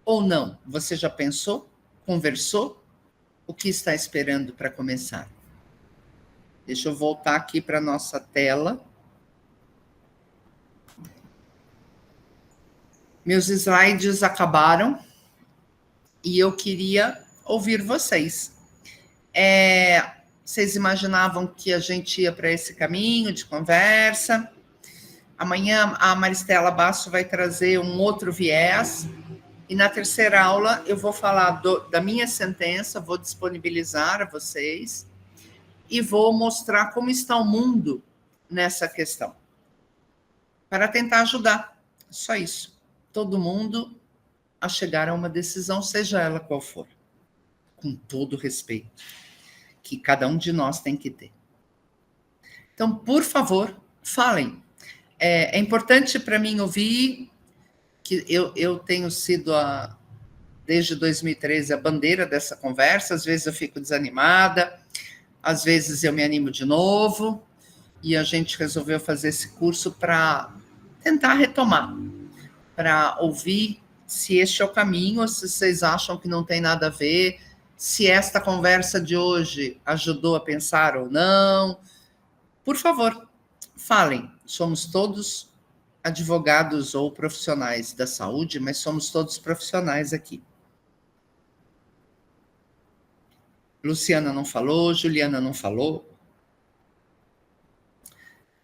ou não? Você já pensou? Conversou? O que está esperando para começar? Deixa eu voltar aqui para a nossa tela. Meus slides acabaram e eu queria ouvir vocês. Vocês imaginavam que a gente ia para esse caminho de conversa? Amanhã a Maristela Basso vai trazer um outro viés. E na terceira aula eu vou falar da minha sentença, vou disponibilizar a vocês e vou mostrar como está o mundo nessa questão. Para tentar ajudar, só isso. Todo mundo a chegar a uma decisão, seja ela qual for. Com todo o respeito que cada um de nós tem que ter. Então, por favor, falem. É importante para mim ouvir que eu tenho sido, desde 2013, a bandeira dessa conversa. Às vezes eu fico desanimada, às vezes eu me animo de novo, e a gente resolveu fazer esse curso para tentar retomar, para ouvir se este é o caminho, ou se vocês acham que não tem nada a ver, se esta conversa de hoje ajudou a pensar ou não. Por favor, falem. Somos todos advogados ou profissionais da saúde, mas somos todos profissionais aqui. Luciana não falou, Juliana não falou.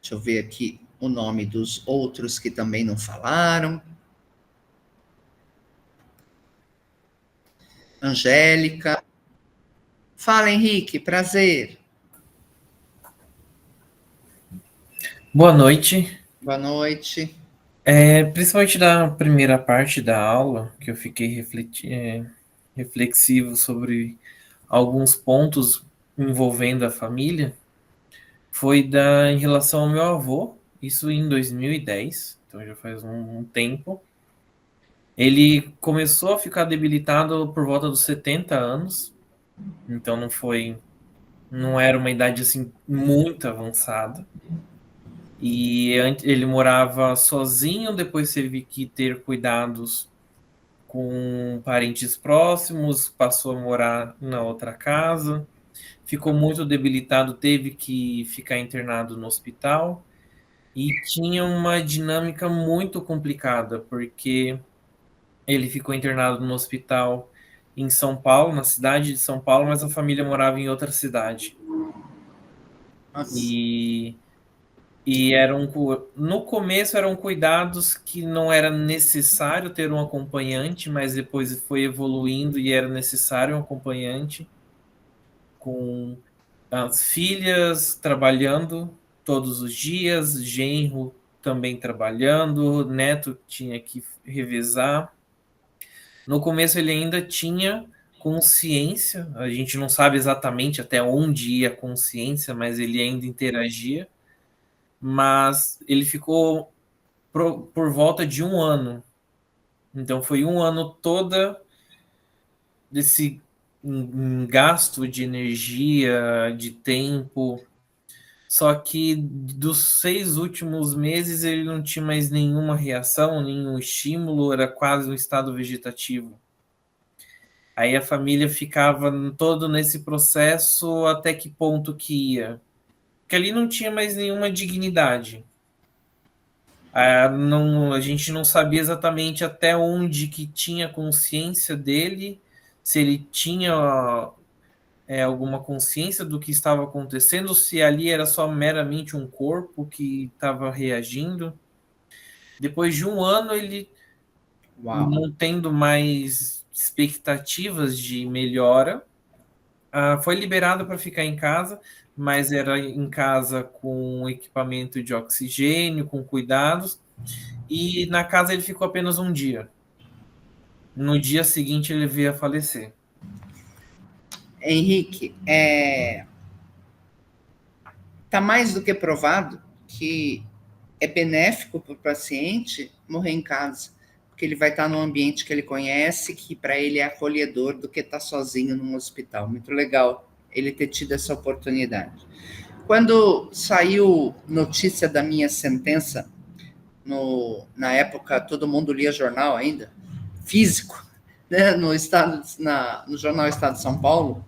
Deixa eu ver aqui o nome dos outros que também não falaram. Angélica. Fala, Henrique, prazer. Boa noite. Boa noite. Principalmente da primeira parte da aula, que eu fiquei reflexivo sobre alguns pontos envolvendo a família, foi em relação ao meu avô, isso em 2010, então já faz um tempo. Ele começou a ficar debilitado por volta dos 70 anos, então não era uma idade assim muito avançada. E ele morava sozinho, depois teve que ter cuidados com parentes próximos, passou a morar na outra casa, ficou muito debilitado, teve que ficar internado no hospital e tinha uma dinâmica muito complicada, porque ele ficou internado no hospital em São Paulo, na cidade de São Paulo, mas a família morava em outra cidade. Nossa. E no começo eram cuidados que não era necessário ter um acompanhante, mas depois foi evoluindo e era necessário um acompanhante, com as filhas trabalhando todos os dias, genro também trabalhando, neto tinha que revezar. No começo ele ainda tinha consciência, a gente não sabe exatamente até onde ia a consciência, mas ele ainda interagia. Mas ele ficou por volta de 1 ano. Então foi 1 ano toda desse gasto de energia, de tempo. Só que dos 6 últimos meses ele não tinha mais nenhuma reação, nenhum estímulo, era quase um estado vegetativo. Aí a família ficava todo nesse processo, até que ponto que ia. Porque ali não tinha mais nenhuma dignidade. A gente não sabia exatamente até onde que tinha consciência dele, se ele tinha alguma consciência do que estava acontecendo, se ali era só meramente um corpo que estava reagindo. Depois de 1 ano, ele não tendo mais expectativas de melhora, foi liberado para ficar em casa, mas era em casa com equipamento de oxigênio, com cuidados, e na casa ele ficou apenas 1 dia. No dia seguinte ele veio a falecer. Henrique, está mais do que provado que é benéfico para o paciente morrer em casa, porque ele vai estar num ambiente que ele conhece, que para ele é acolhedor, do que estar sozinho num hospital. Muito legal ele ter tido essa oportunidade. Quando saiu notícia da minha sentença, na época todo mundo lia jornal ainda, físico, né, no jornal Estado de São Paulo,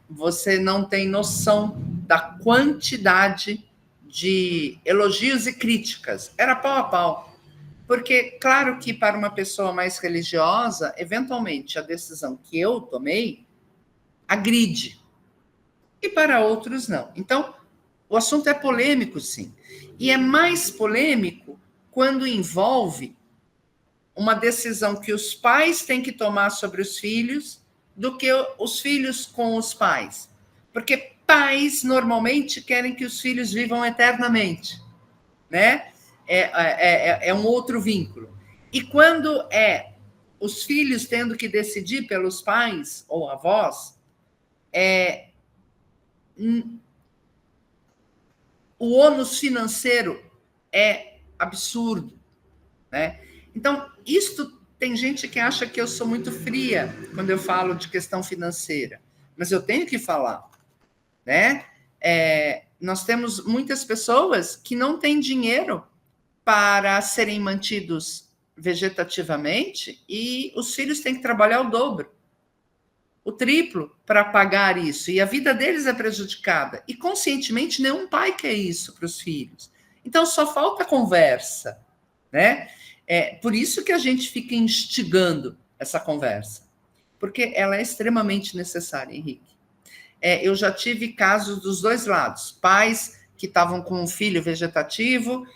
você não tem noção da quantidade de elogios e críticas. Era pau a pau. Porque, claro que para uma pessoa mais religiosa, eventualmente a decisão que eu tomei agride. E para outros, não. Então, o assunto é polêmico, sim. E é mais polêmico quando envolve uma decisão que os pais têm que tomar sobre os filhos do que os filhos com os pais. Porque pais normalmente querem que os filhos vivam eternamente, né? É um outro vínculo. E quando os filhos tendo que decidir pelos pais ou avós, o ônus financeiro é absurdo, né? Então, isto tem gente que acha que eu sou muito fria quando eu falo de questão financeira, mas eu tenho que falar, né? Nós temos muitas pessoas que não têm dinheiro para serem mantidos vegetativamente e os filhos têm que trabalhar o dobro, o triplo para pagar isso, e a vida deles é prejudicada. E conscientemente nenhum pai quer isso para os filhos. Então só falta conversa, né? Por isso que a gente fica instigando essa conversa, porque ela é extremamente necessária, Henrique. Eu já tive casos dos dois lados, pais que estavam com um filho vegetativo,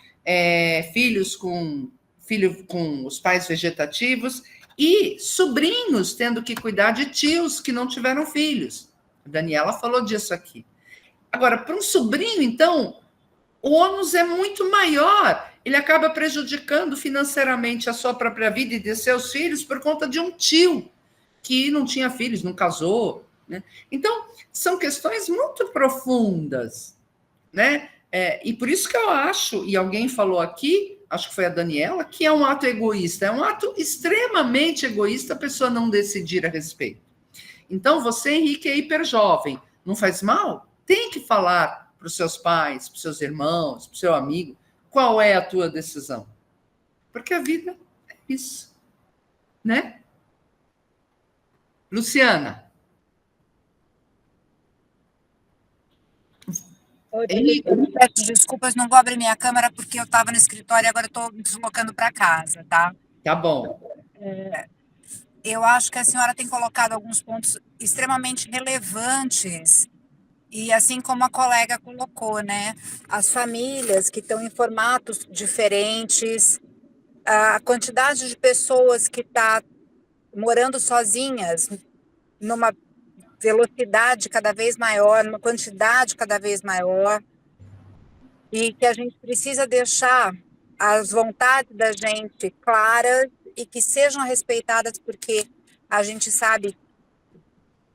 filhos com os pais vegetativos, e sobrinhos tendo que cuidar de tios que não tiveram filhos. A Daniela falou disso aqui. Agora, para um sobrinho, então, o ônus é muito maior. Ele acaba prejudicando financeiramente a sua própria vida e de seus filhos por conta de um tio que não tinha filhos, não casou, né? Então, são questões muito profundas, né? E por isso que eu acho, e alguém falou aqui, acho que foi a Daniela, que é um ato egoísta. É um ato extremamente egoísta a pessoa não decidir a respeito. Então, você, Henrique, é hiper jovem. Não faz mal? Tem que falar para os seus pais, para os seus irmãos, para o seu amigo, qual é a tua decisão. Porque a vida é isso, né? Luciana. Henrique, peço desculpas, não vou abrir minha câmera porque eu estava no escritório e agora estou me deslocando para casa, tá? Tá bom. Eu acho que a senhora tem colocado alguns pontos extremamente relevantes e assim como a colega colocou, né? As famílias que estão em formatos diferentes, a quantidade de pessoas que está morando sozinhas numa velocidade cada vez maior, numa quantidade cada vez maior, e que a gente precisa deixar as vontades da gente claras e que sejam respeitadas, porque a gente sabe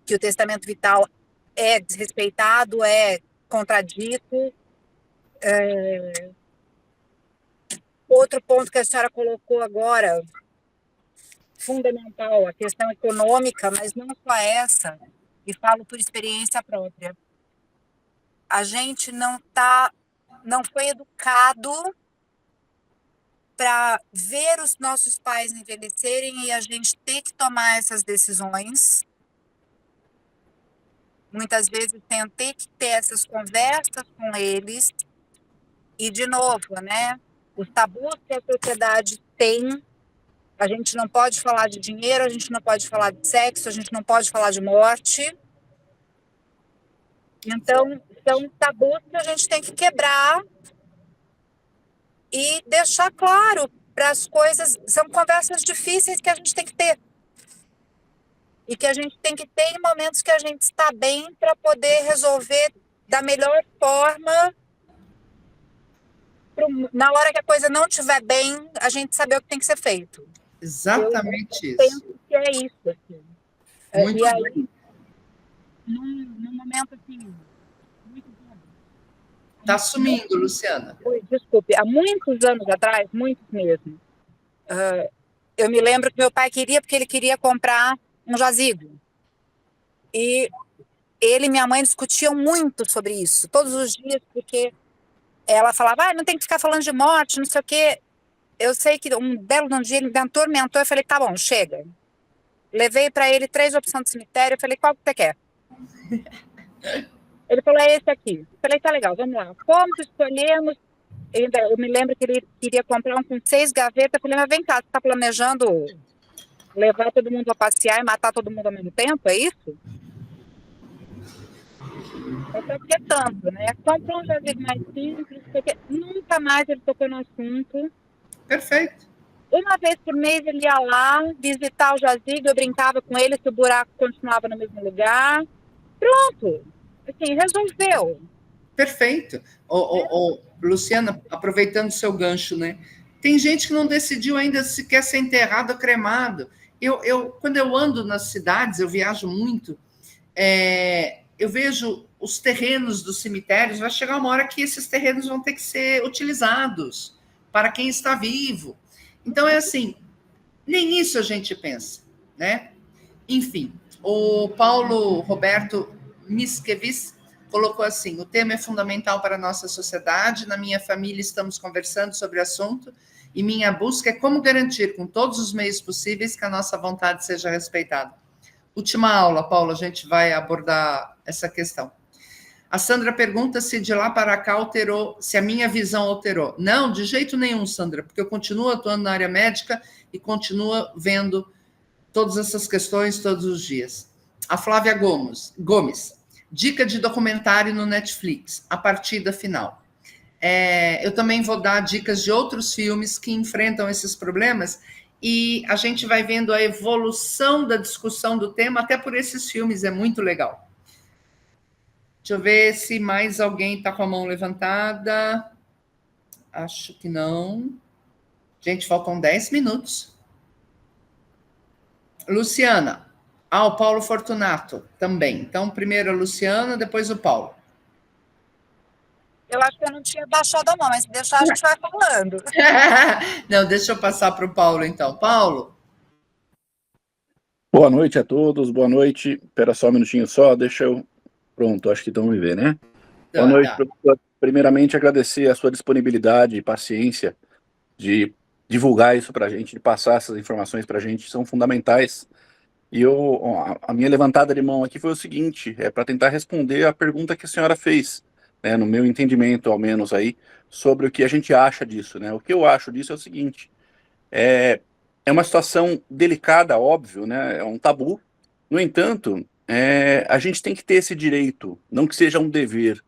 que o testamento vital é desrespeitado, é contradito. Outro ponto que a senhora colocou agora, fundamental, a questão econômica, mas não só essa, e falo por experiência própria. A gente não foi educado para ver os nossos pais envelhecerem e a gente ter que tomar essas decisões. Muitas vezes ter que ter essas conversas com eles. E, de novo, né? Os tabus que a sociedade tem, a gente não pode falar de dinheiro, a gente não pode falar de sexo, a gente não pode falar de morte. Então, são tabus que a gente tem que quebrar e deixar claro para as coisas. São conversas difíceis que a gente tem que ter. E que a gente tem que ter em momentos que a gente está bem para poder resolver da melhor forma. Na hora que a coisa não estiver bem, a gente saber o que tem que ser feito. Exatamente isso. Penso que é isso. Assim. Muito e aí, bem. num momento assim... Está sumindo, Luciana. Desculpe, há muitos anos atrás, muitos mesmo, eu me lembro que meu pai queria, porque ele queria comprar um jazigo. E ele e minha mãe discutiam muito sobre isso, todos os dias, porque ela falava, não tem que ficar falando de morte, não sei o quê. Eu sei que um belo dia ele me atormentou, eu falei, tá bom, chega. Levei para ele 3 opções de cemitério, eu falei, qual que você quer? Ele falou, é esse aqui. Eu falei, tá legal, vamos lá. Fomos, escolhemos. Eu me lembro que ele queria comprar um com 6 gavetas. Eu falei, mas vem cá, você está planejando levar todo mundo a passear e matar todo mundo ao mesmo tempo? É isso? Eu falei, que é tanto, né? Comprou um jazigo mais simples, porque nunca mais ele tocou no assunto. Perfeito. Uma vez por mês ele ia lá visitar o jazigo, eu brincava com ele se o buraco continuava no mesmo lugar. Pronto. Assim, resolveu. Perfeito. Luciana, aproveitando o seu gancho, né? Tem gente que não decidiu ainda se quer ser enterrado ou cremado. Quando eu ando nas cidades, eu viajo muito, eu vejo os terrenos dos cemitérios, vai chegar uma hora que esses terrenos vão ter que ser utilizados para quem está vivo. Então, é assim, nem isso a gente pensa, né? Enfim, o Paulo Roberto Miskevis colocou assim, o tema é fundamental para a nossa sociedade, na minha família estamos conversando sobre o assunto e minha busca é como garantir com todos os meios possíveis que a nossa vontade seja respeitada. Última aula, Paulo, a gente vai abordar essa questão. A Sandra pergunta se de lá para cá alterou, se a minha visão alterou. Não, de jeito nenhum, Sandra, porque eu continuo atuando na área médica e continuo vendo todas essas questões todos os dias. A Flávia Gomes, dica de documentário no Netflix, A Partida Final. Eu também vou dar dicas de outros filmes que enfrentam esses problemas e a gente vai vendo a evolução da discussão do tema até por esses filmes, é muito legal. Deixa eu ver se mais alguém está com a mão levantada. Acho que não. Gente, faltam 10 minutos. Luciana. O Paulo Fortunato também. Então, primeiro a Luciana, depois o Paulo. Eu acho que eu não tinha baixado a mão, mas se deixar, a gente vai falando. Não, deixa eu passar para o Paulo, então. Paulo. Boa noite a todos, boa noite. Espera só um minutinho só, deixa eu... Pronto, acho que estão me vendo, né? Boa noite, professor. Primeiramente, agradecer a sua disponibilidade e paciência de divulgar isso para a gente, de passar essas informações para a gente, são fundamentais. E a minha levantada de mão aqui foi o seguinte, para tentar responder a pergunta que a senhora fez, né, no meu entendimento, ao menos aí, sobre o que a gente acha disso, né? O que eu acho disso é o seguinte, é uma situação delicada, óbvio, né? É um tabu. No entanto, a gente tem que ter esse direito, não que seja um dever,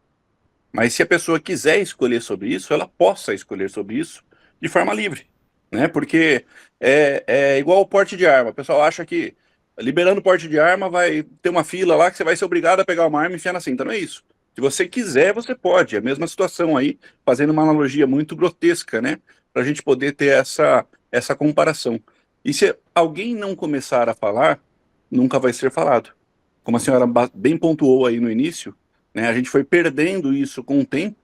mas se a pessoa quiser escolher sobre isso, ela possa escolher sobre isso de forma livre, né? Porque é igual o porte de arma. O pessoal acha que liberando o porte de arma vai ter uma fila lá que você vai ser obrigado a pegar uma arma e enfiar na cinta. Não é isso. Se você quiser, você pode. É a mesma situação aí, fazendo uma analogia muito grotesca, né? Para a gente poder ter essa comparação. E se alguém não começar a falar, nunca vai ser falado. Como a senhora bem pontuou aí no início, né, a gente foi perdendo isso com o tempo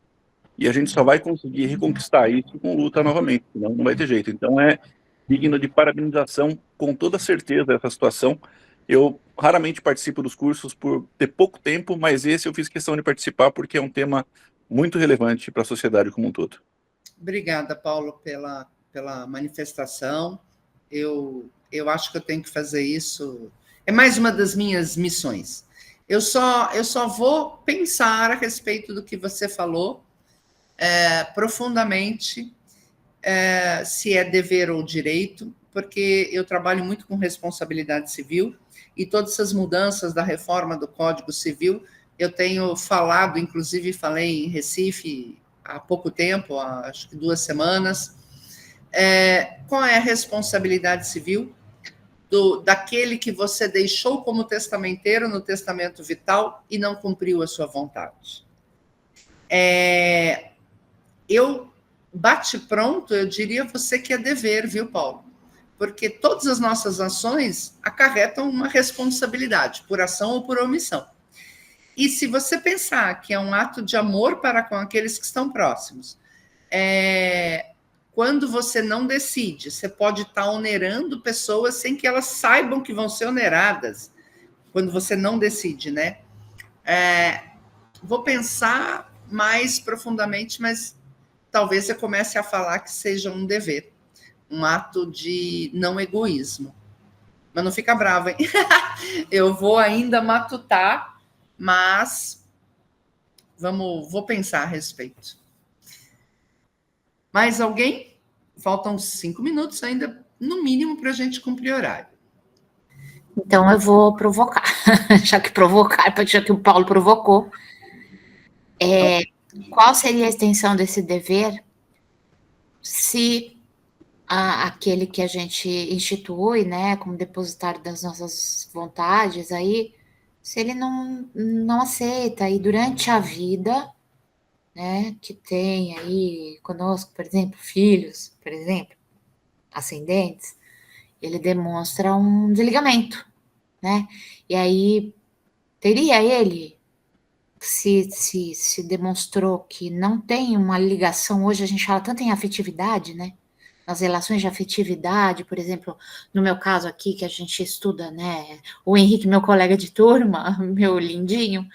e a gente só vai conseguir reconquistar isso com luta novamente, senão não vai ter jeito. Então é digno de parabenização, com toda certeza, essa situação. Eu raramente participo dos cursos por ter pouco tempo, mas esse eu fiz questão de participar porque é um tema muito relevante para a sociedade como um todo. Obrigada, Paulo, pela manifestação. Eu acho que eu tenho que fazer isso. É mais uma das minhas missões. Eu só vou pensar a respeito do que você falou profundamente, se é dever ou direito, porque eu trabalho muito com responsabilidade civil e todas essas mudanças da reforma do Código Civil, eu tenho falado, inclusive falei em Recife há pouco tempo, acho que 2 semanas, qual é a responsabilidade civil daquele que você deixou como testamenteiro no testamento vital e não cumpriu a sua vontade. Eu bate pronto, eu diria você que é dever, viu, Paulo? Porque todas as nossas ações acarretam uma responsabilidade, por ação ou por omissão. E se você pensar que é um ato de amor para com aqueles que estão próximos, quando você não decide, você pode estar onerando pessoas sem que elas saibam que vão ser oneradas, quando você não decide, né? Vou pensar mais profundamente, mas talvez você comece a falar que seja um dever, um ato de não egoísmo. Mas não fica brava, hein? Eu vou ainda matutar, mas vou pensar a respeito. Mais alguém? Faltam 5 minutos ainda, no mínimo, para a gente cumprir horário. Então eu vou provocar, já que o Paulo provocou. Qual seria a extensão desse dever se aquele que a gente institui, né, como depositário das nossas vontades, aí, se ele não aceita, e durante a vida, né, que tem aí conosco, por exemplo, filhos, por exemplo, ascendentes, ele demonstra um desligamento, né, e aí teria ele, se demonstrou que não tem uma ligação, hoje a gente fala tanto em afetividade, né, nas relações de afetividade, por exemplo, no meu caso aqui, que a gente estuda, né, o Henrique, meu colega de turma, meu lindinho,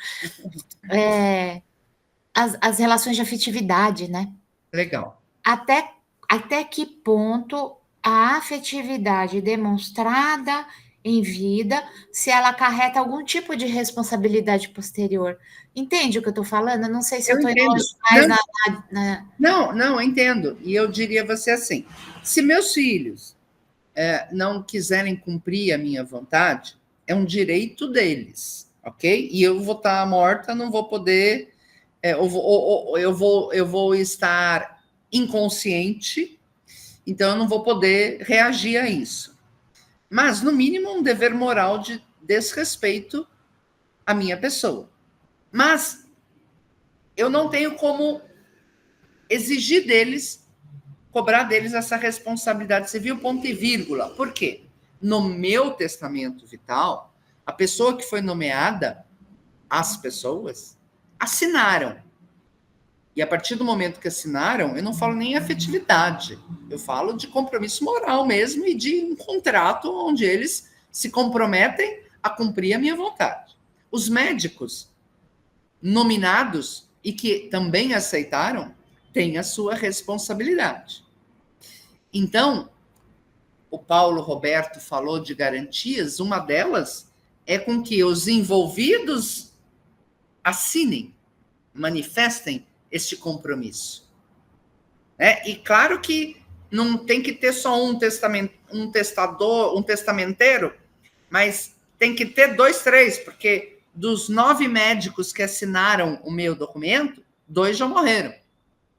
as relações de afetividade, né? Legal. Até que ponto a afetividade demonstrada em vida, se ela acarreta algum tipo de responsabilidade posterior. Entende o que eu estou falando? Eu não sei se eu estou indo mais Não, entendo. E eu diria a você assim, se meus filhos não quiserem cumprir a minha vontade, é um direito deles, ok? E eu vou estar morta, não vou poder... eu vou estar inconsciente, então eu não vou poder reagir a isso. Mas, no mínimo, um dever moral de desrespeito à minha pessoa. Mas eu não tenho como exigir deles, cobrar deles essa responsabilidade civil, ponto e vírgula. Por quê? No meu testamento vital, a pessoa que foi nomeada, as pessoas, assinaram. E a partir do momento que assinaram, eu não falo nem afetividade, eu falo de compromisso moral mesmo e de um contrato onde eles se comprometem a cumprir a minha vontade. Os médicos nominados e que também aceitaram têm a sua responsabilidade. Então, o Paulo Roberto falou de garantias, uma delas é com que os envolvidos assinem, manifestem este compromisso. E claro que não tem que ter só um testamenteiro, mas tem que ter 2, 3, porque dos 9 médicos que assinaram o meu documento, 2 já morreram.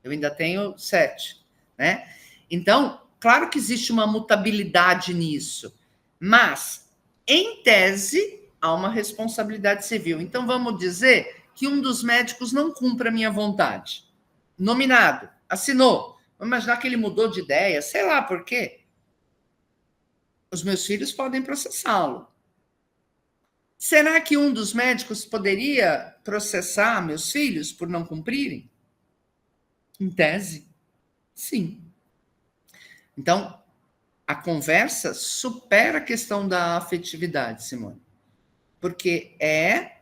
Eu ainda tenho 7, né? Então, claro que existe uma mutabilidade nisso, mas, em tese, há uma responsabilidade civil. Então, vamos dizer que um dos médicos não cumpre a minha vontade. Nominado, assinou. Vamos imaginar que ele mudou de ideia, sei lá por quê. Os meus filhos podem processá-lo. Será que um dos médicos poderia processar meus filhos por não cumprirem? Em tese, sim. Então, a conversa supera a questão da afetividade, Simone. Porque é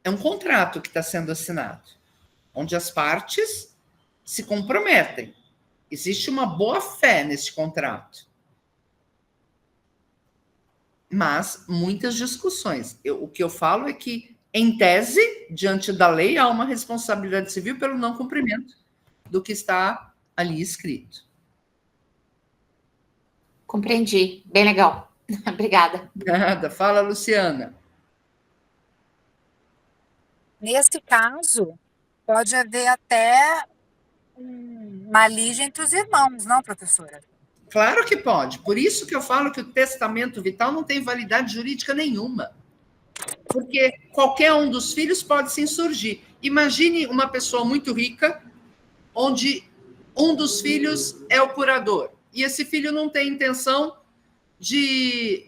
um contrato que está sendo assinado, onde as partes se comprometem. Existe uma boa-fé nesse contrato. Mas muitas discussões. O que eu falo é que, em tese, diante da lei, há uma responsabilidade civil pelo não cumprimento do que está ali escrito. Compreendi. Bem legal. Obrigada. Nada. Fala, Luciana. Nesse caso, pode haver até uma liga entre os irmãos, não, professora? Claro que pode. Por isso que eu falo que o testamento vital não tem validade jurídica nenhuma. Porque qualquer um dos filhos pode se insurgir. Imagine uma pessoa muito rica, onde um dos filhos é o curador. E esse filho não tem intenção de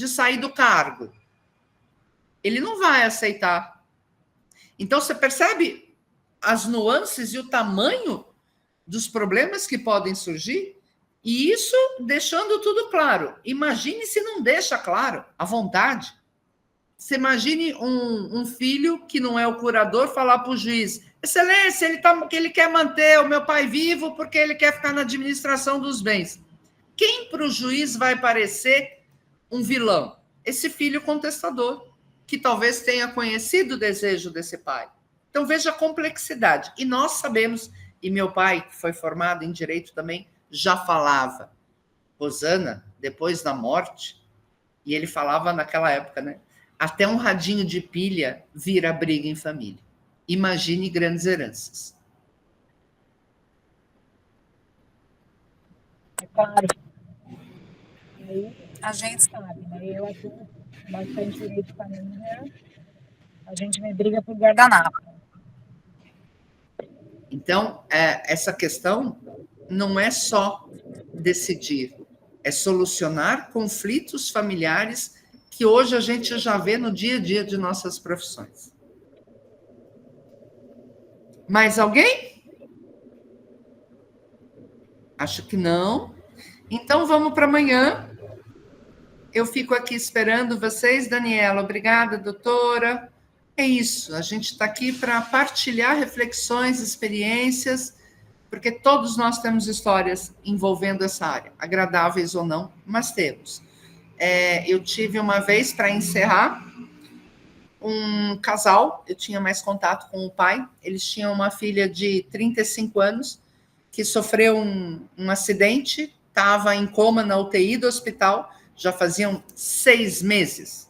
sair do cargo. Ele não vai aceitar. Então, você percebe as nuances e o tamanho dos problemas que podem surgir? E isso deixando tudo claro. Imagine se não deixa claro a vontade. Você imagine um filho que não é o curador falar para o juiz: Excelência, ele quer manter o meu pai vivo porque ele quer ficar na administração dos bens. Quem para o juiz vai parecer um vilão? Esse filho contestador, que talvez tenha conhecido o desejo desse pai. Então, veja a complexidade. E nós sabemos, e meu pai, que foi formado em direito também, já falava: Rosana, depois da morte, e ele falava naquela época, né? Até um radinho de pilha vira briga em família. Imagine grandes heranças. É claro. Aí a gente sabe, né? Eu atuo bastante direito de família, a gente me briga por guardanapo. Então, essa questão não é só decidir, é solucionar conflitos familiares que hoje a gente já vê no dia a dia de nossas profissões. Mais alguém? Acho que não. Então, vamos para amanhã. Eu fico aqui esperando vocês, Daniela. Obrigada, doutora. É isso, a gente está aqui para partilhar reflexões, experiências, porque todos nós temos histórias envolvendo essa área, agradáveis ou não, mas temos. Eu tive uma vez, para encerrar, um casal, eu tinha mais contato com o pai, eles tinham uma filha de 35 anos, que sofreu um acidente, estava em coma na UTI do hospital, já faziam 6 meses.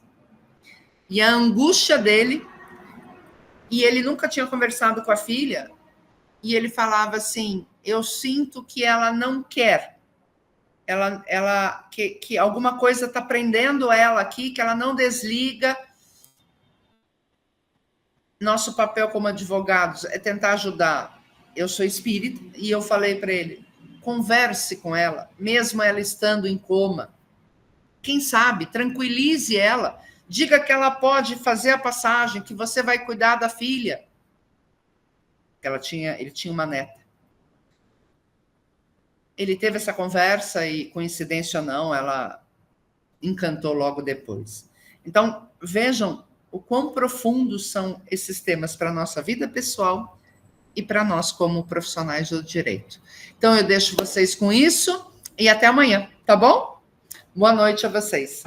E a angústia dele, e ele nunca tinha conversado com a filha, e ele falava assim: eu sinto que ela não quer, que alguma coisa está prendendo ela aqui, que ela não desliga. Nosso papel como advogados é tentar ajudar. Eu sou espírita, e eu falei para ele: converse com ela, mesmo ela estando em coma. Quem sabe, tranquilize ela, diga que ela pode fazer a passagem, que você vai cuidar da filha. Ele tinha uma neta. Ele teve essa conversa e, coincidência ou não, ela encantou logo depois. Então, vejam o quão profundos são esses temas para a nossa vida pessoal e para nós como profissionais do direito. Então, eu deixo vocês com isso e até amanhã, tá bom? Boa noite a vocês.